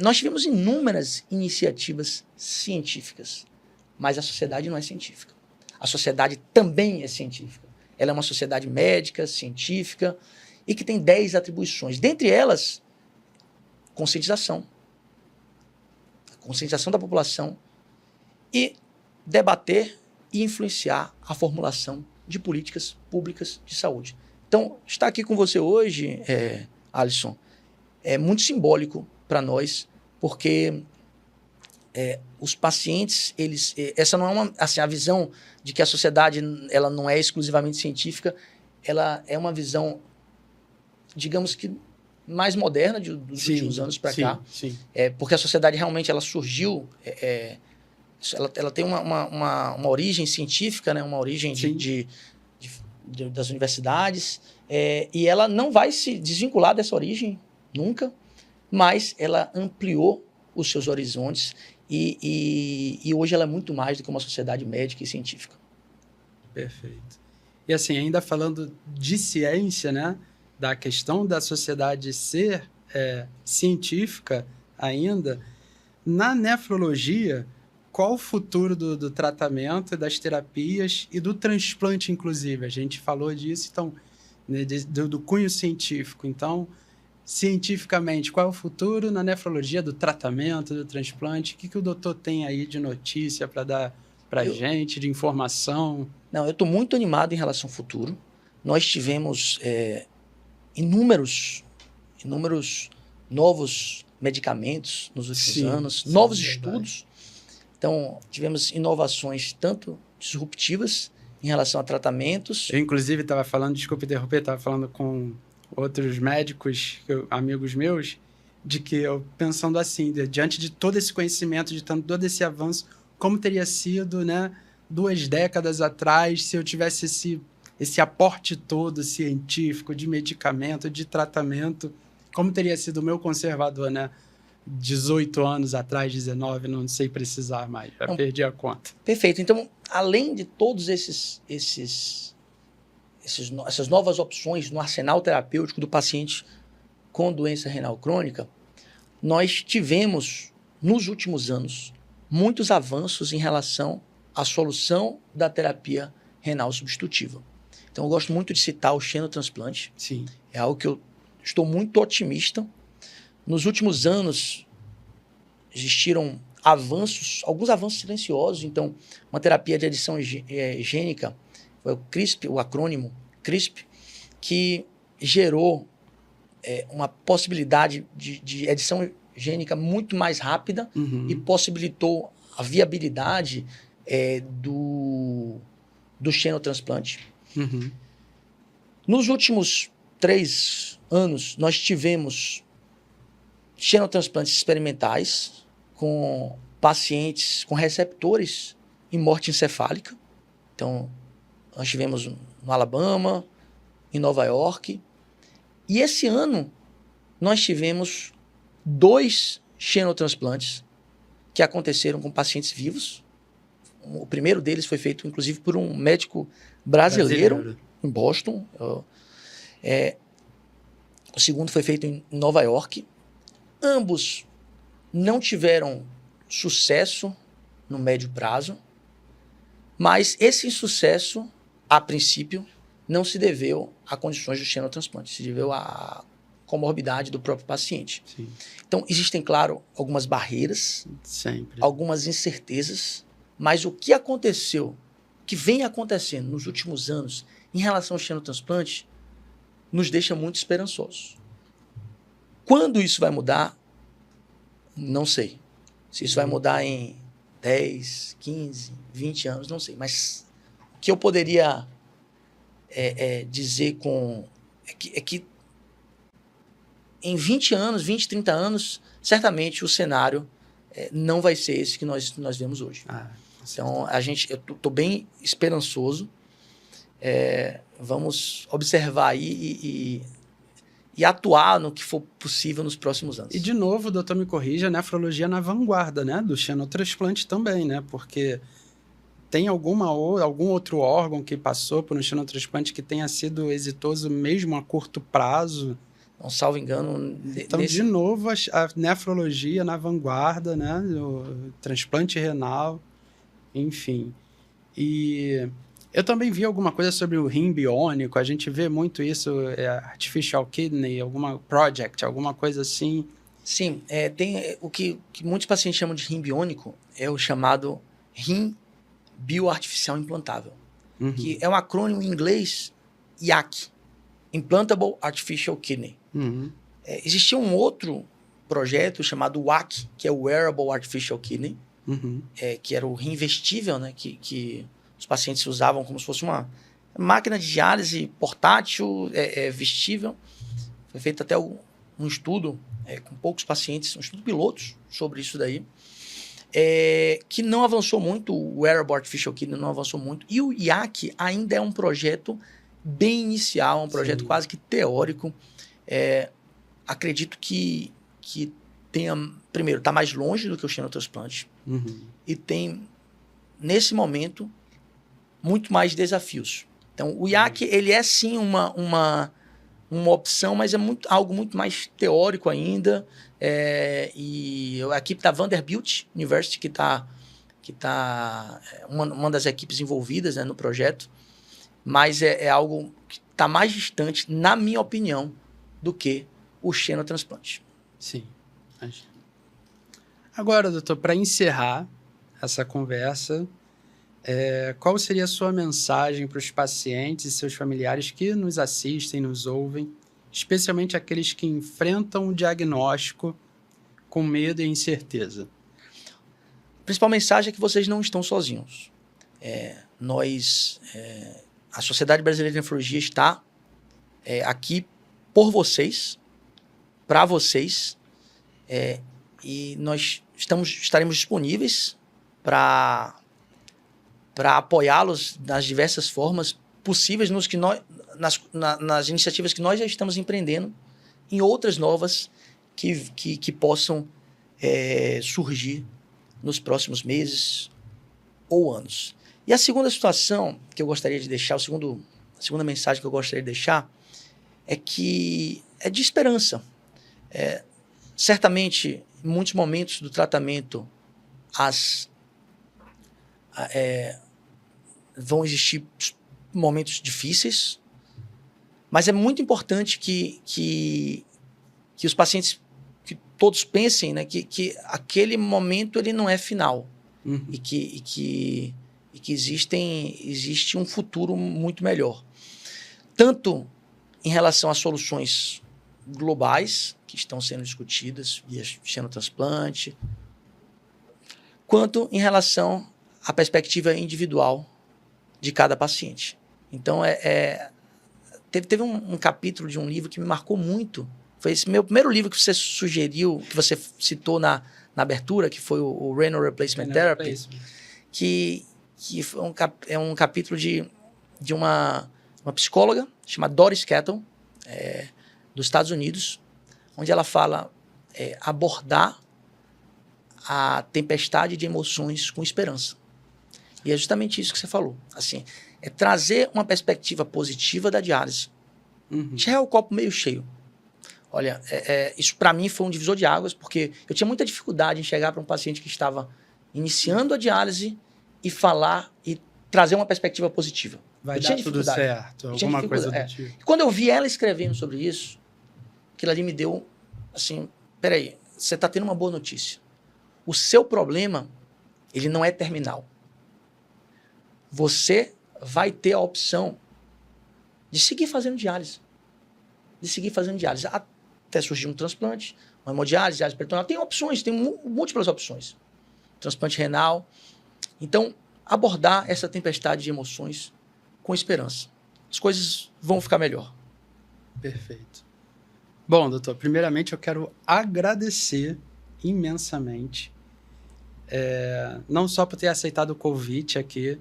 Nós tivemos inúmeras iniciativas científicas. Mas a sociedade não é científica. A sociedade também é científica. Ela é uma sociedade médica, científica, e que tem 10 atribuições. Dentre elas, conscientização. A conscientização da população e debater e influenciar a formulação de políticas públicas de saúde. Então, estar aqui com você hoje, Alisson, é muito simbólico para nós, porque... os pacientes, essa não é a visão de que a sociedade ela não é exclusivamente científica, ela é uma visão, digamos que, mais moderna dos últimos anos para cá. Sim. Porque a sociedade realmente ela surgiu, ela tem uma origem científica, né? Uma origem das universidades, e ela não vai se desvincular dessa origem nunca, mas ela ampliou os seus horizontes. E hoje ela é muito mais do que uma sociedade médica e científica. Perfeito. E assim, ainda falando de ciência, né? Da questão da sociedade ser científica ainda, na nefrologia, qual o futuro do tratamento, das terapias e do transplante, inclusive? A gente falou disso, então, né, do cunho científico. Então, cientificamente, qual é o futuro na nefrologia do tratamento, do transplante? O que o doutor tem aí de notícia para dar para a gente, de informação? Não, eu estou muito animado em relação ao futuro. Nós tivemos inúmeros novos medicamentos nos últimos anos, novos estudos. Então, tivemos inovações tanto disruptivas em relação a tratamentos. Eu, inclusive, estava falando, desculpe interromper, estava falando com outros médicos, amigos meus, de que eu pensando assim, diante de todo esse conhecimento, de todo esse avanço, como teria sido, né, 2 décadas atrás, se eu tivesse esse aporte todo científico de medicamento, de tratamento, como teria sido o meu conservador, né? 18 anos atrás, 19, não sei precisar mais, já perdi a conta. Perfeito. Então, além de todos essas novas opções no arsenal terapêutico do paciente com doença renal crônica, nós tivemos, nos últimos anos, muitos avanços em relação à solução da terapia renal substitutiva. Então, eu gosto muito de citar o xenotransplante. Sim. É algo que eu estou muito otimista. Nos últimos anos, existiram alguns avanços silenciosos. Então, uma terapia de edição gênica, foi o CRISP, o acrônimo CRISP, que gerou uma possibilidade de edição gênica muito mais rápida e possibilitou a viabilidade do xenotransplante. Nos últimos 3 anos, nós tivemos xenotransplantes experimentais com pacientes com receptores em morte encefálica. Então, nós tivemos no Alabama, em Nova York. E esse ano, nós tivemos 2 xenotransplantes que aconteceram com pacientes vivos. O primeiro deles foi feito, inclusive, por um médico brasileiro. Em Boston. O segundo foi feito em Nova York. Ambos não tiveram sucesso no médio prazo, mas esse insucesso, a princípio, não se deveu a condições do xenotransplante, se deveu à comorbidade do próprio paciente. Sim. Então, existem, claro, algumas barreiras, algumas incertezas, mas o que aconteceu, que vem acontecendo nos últimos anos em relação ao xenotransplante, nos deixa muito esperançosos. Quando isso vai mudar, não sei. Se isso vai mudar em 10, 15, 20 anos, não sei. Mas o que eu poderia dizer é que em 20 anos, 20, 30 anos, certamente o cenário não vai ser esse que nós vemos hoje. Então, eu estou bem esperançoso. Vamos observar aí e atuar no que for possível nos próximos anos. E, de novo, o doutor me corrija, a nefrologia na vanguarda, né? Do xenotransplante também, né? Porque tem algum outro órgão que passou por um xenotransplante que tenha sido exitoso mesmo a curto prazo? Não, salvo engano... Então, de novo, a nefrologia na vanguarda, né? O transplante renal, enfim. E eu também vi alguma coisa sobre o rim biônico, a gente vê muito isso, artificial kidney, alguma coisa assim. Sim, tem o que muitos pacientes chamam de rim biônico, é o chamado rim bioartificial implantável, que é um acrônimo em inglês, IAC, Implantable Artificial Kidney. Existia um outro projeto chamado WAC, que é o Wearable Artificial Kidney, que era o rim vestível, né, que os pacientes usavam como se fosse uma máquina de diálise portátil, vestível. Foi feito até um estudo com poucos pacientes, um estudo piloto sobre isso daí, que não avançou muito, o Wearable Artificial Kidney não avançou muito, e o IAC ainda é um projeto bem inicial, um projeto quase que teórico. Acredito que tenha, primeiro, está mais longe do que o xenotransplante, e tem, nesse momento, muito mais desafios. Então, o IAC, ele é sim uma opção, mas é algo muito mais teórico ainda. E a equipe da Vanderbilt University, que tá uma das equipes envolvidas, né, no projeto, mas é algo que está mais distante, na minha opinião, do que o xenotransplante. Sim. Agora, doutor, para encerrar essa conversa, qual seria a sua mensagem para os pacientes e seus familiares que nos assistem, nos ouvem, especialmente aqueles que enfrentam o diagnóstico com medo e incerteza? A principal mensagem é que vocês não estão sozinhos. A Sociedade Brasileira de Nefrologia está aqui por vocês, para vocês, e nós estaremos disponíveis para apoiá-los nas diversas formas possíveis nas iniciativas que nós já estamos empreendendo, em outras novas que possam surgir nos próximos meses ou anos. E a segunda situação que eu gostaria de deixar, a segunda mensagem que eu gostaria de deixar é que é de esperança. Certamente, em muitos momentos do tratamento, vão existir momentos difíceis, mas é muito importante que os pacientes, que todos pensem, né, que aquele momento ele não é final. Uhum. E que existe um futuro muito melhor. Tanto em relação às soluções globais que estão sendo discutidas via xenotransplante, quanto em relação à perspectiva individual de cada paciente. Então, teve um capítulo de um livro que me marcou muito. Foi esse meu primeiro livro que você sugeriu, que você citou na abertura, que foi o Renal Replacement Therapy, que é um capítulo de uma psicóloga chamada Doris Kettle, dos Estados Unidos, onde ela fala abordar a tempestade de emoções com esperança. E é justamente isso que você falou. Assim, é trazer uma perspectiva positiva da diálise. Uhum. Enxergar o copo meio cheio. Olha, isso para mim foi um divisor de águas, porque eu tinha muita dificuldade em chegar para um paciente que estava iniciando a diálise e falar e trazer uma perspectiva positiva. Vai dar tudo certo, alguma coisa do tipo. Quando eu vi ela escrevendo sobre isso, aquilo ali me deu assim, peraí, você está tendo uma boa notícia. O seu problema, ele não é terminal. Você vai ter a opção de seguir fazendo diálise. Até surgir um transplante, uma hemodiálise, diálise peritoneal. Tem opções, tem múltiplas opções. Transplante renal. Então, abordar essa tempestade de emoções com esperança. As coisas vão ficar melhor. Perfeito. Bom, doutor, primeiramente eu quero agradecer imensamente, não só por ter aceitado o convite aqui,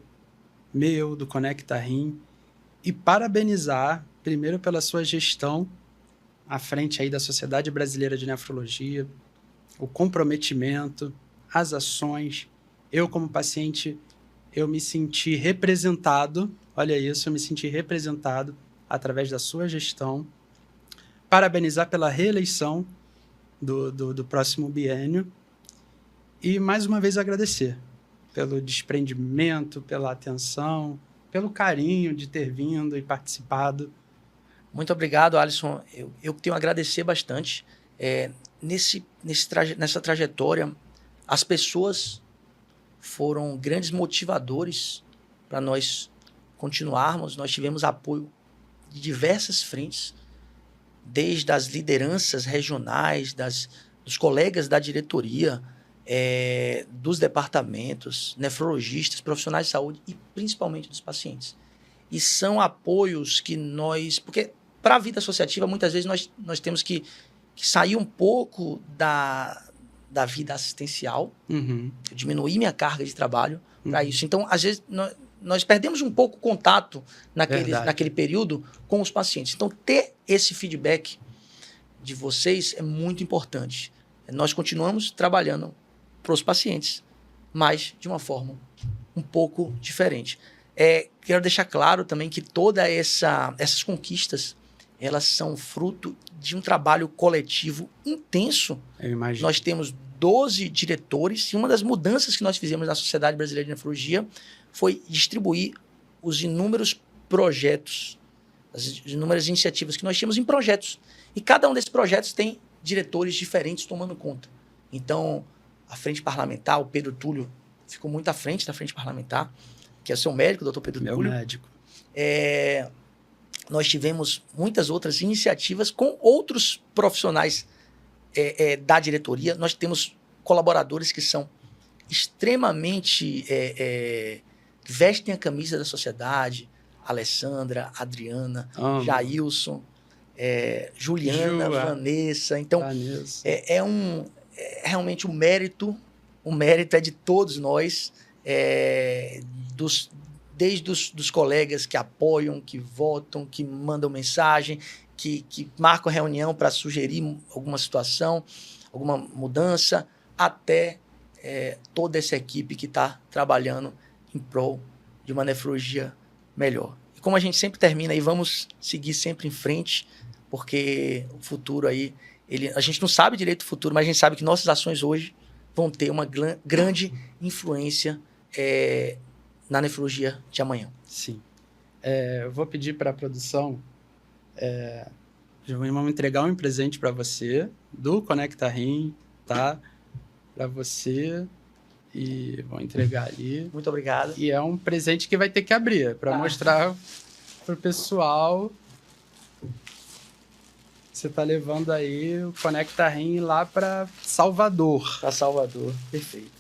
do Conecta Rim, e parabenizar, primeiro, pela sua gestão à frente aí da Sociedade Brasileira de Nefrologia, o comprometimento, as ações. Eu, como paciente, eu me senti representado, olha isso, eu me senti representado através da sua gestão. Parabenizar pela reeleição do próximo biênio e, mais uma vez, agradecer pelo desprendimento, pela atenção, pelo carinho de ter vindo e participado. Muito obrigado, Alisson. Eu tenho a agradecer bastante. Nessa trajetória, as pessoas foram grandes motivadores para nós continuarmos. Nós tivemos apoio de diversas frentes, desde as lideranças regionais, dos colegas da diretoria, dos departamentos, nefrologistas, profissionais de saúde e principalmente dos pacientes. E são apoios que porque para a vida associativa, muitas vezes nós temos que sair um pouco da vida assistencial, Uhum. diminuir minha carga de trabalho para isso. Então, às vezes, nós perdemos um pouco o contato naquele período com os pacientes. Então, ter esse feedback de vocês é muito importante. Nós continuamos trabalhando para os pacientes, mas de uma forma um pouco diferente. Quero deixar claro também que essas conquistas, elas são fruto de um trabalho coletivo intenso. Eu imagino. Nós temos 12 diretores e uma das mudanças que nós fizemos na Sociedade Brasileira de Nefrologia foi distribuir os inúmeros projetos, as inúmeras iniciativas que nós tínhamos em projetos. E cada um desses projetos tem diretores diferentes tomando conta. Então, a frente parlamentar, o Pedro Túlio ficou muito à frente da frente parlamentar, que é o seu médico, o doutor Pedro Meu Túlio. médico. Nós tivemos muitas outras iniciativas com outros profissionais da diretoria. Nós temos colaboradores que são extremamente... vestem a camisa da sociedade. Alessandra, Adriana, Jailson, Juliana, Vanessa. Então, Vanessa. Realmente o mérito é de todos nós, desde os colegas que apoiam, que votam, que mandam mensagem, que marcam reunião para sugerir alguma situação, alguma mudança, até toda essa equipe que está trabalhando em prol de uma nefrologia melhor. E como a gente sempre termina aí, vamos seguir sempre em frente, porque o futuro aí, a gente não sabe direito o futuro, mas a gente sabe que nossas ações hoje vão ter uma grande influência na nefrologia de amanhã. Sim. Eu vou pedir para a produção, vamos entregar um presente para você, do Conecta Rim, tá? Para você, e vou entregar ali. Muito obrigado. E é um presente que vai ter que abrir, para mostrar para o pessoal. Você está levando aí o Conecta Rim lá para Salvador. Para Salvador, perfeito.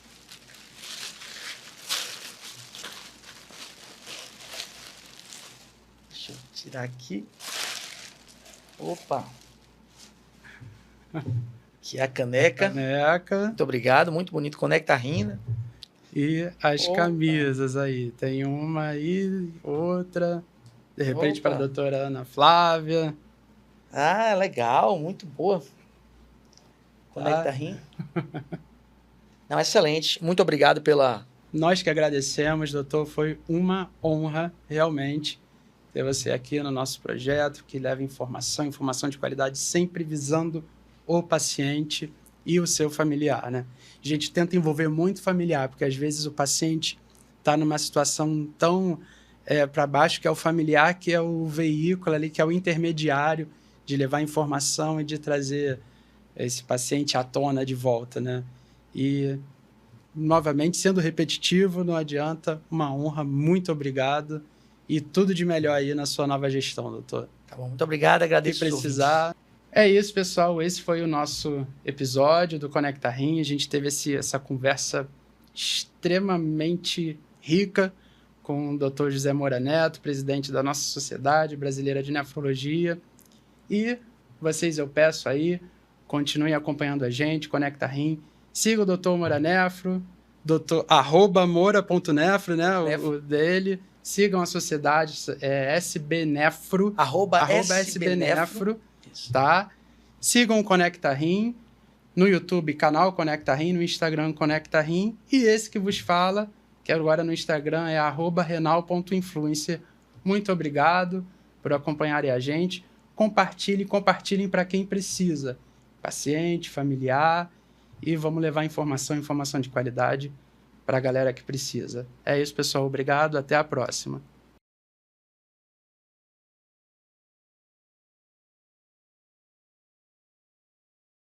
Deixa eu tirar aqui. Opa! Aqui é a caneca. Muito obrigado, muito bonito. Conecta Rim. E as camisas aí. Tem uma aí, outra. De repente para a doutora Ana Flávia. Ah, legal, muito boa. Conecta Rim. Não, excelente. Muito obrigado pela... Nós que agradecemos, doutor. Foi uma honra, realmente, ter você aqui no nosso projeto, que leva informação de qualidade, sempre visando o paciente e o seu familiar, né? A gente tenta envolver muito familiar, porque às vezes o paciente está numa situação tão para baixo, que é o familiar, que é o veículo ali, que é o intermediário de levar informação e de trazer esse paciente à tona de volta, né? E, novamente, sendo repetitivo, não adianta, uma honra, muito obrigado e tudo de melhor aí na sua nova gestão, doutor. Tá bom, muito obrigado, agradeço. Se precisar. É isso, pessoal, esse foi o nosso episódio do Conecta Rim. A gente teve essa conversa extremamente rica com o Dr. José Moura Neto, presidente da nossa Sociedade Brasileira de Nefrologia. E vocês, eu peço aí, continuem acompanhando a gente, Conecta Rim. Siga o Dr. Moura Nefro, @moura.nefro, né? O dele. Sigam a sociedade, SBNefro. @SBNefro, tá? Sigam o Conecta Rim no YouTube, canal Conecta Rim, no Instagram Conecta Rim. E esse que vos fala, que agora no Instagram é @renal.influencer. Muito obrigado por acompanharem a gente. Compartilhem para quem precisa. Paciente, familiar. E vamos levar informação de qualidade para a galera que precisa. É isso, pessoal. Obrigado. Até a próxima.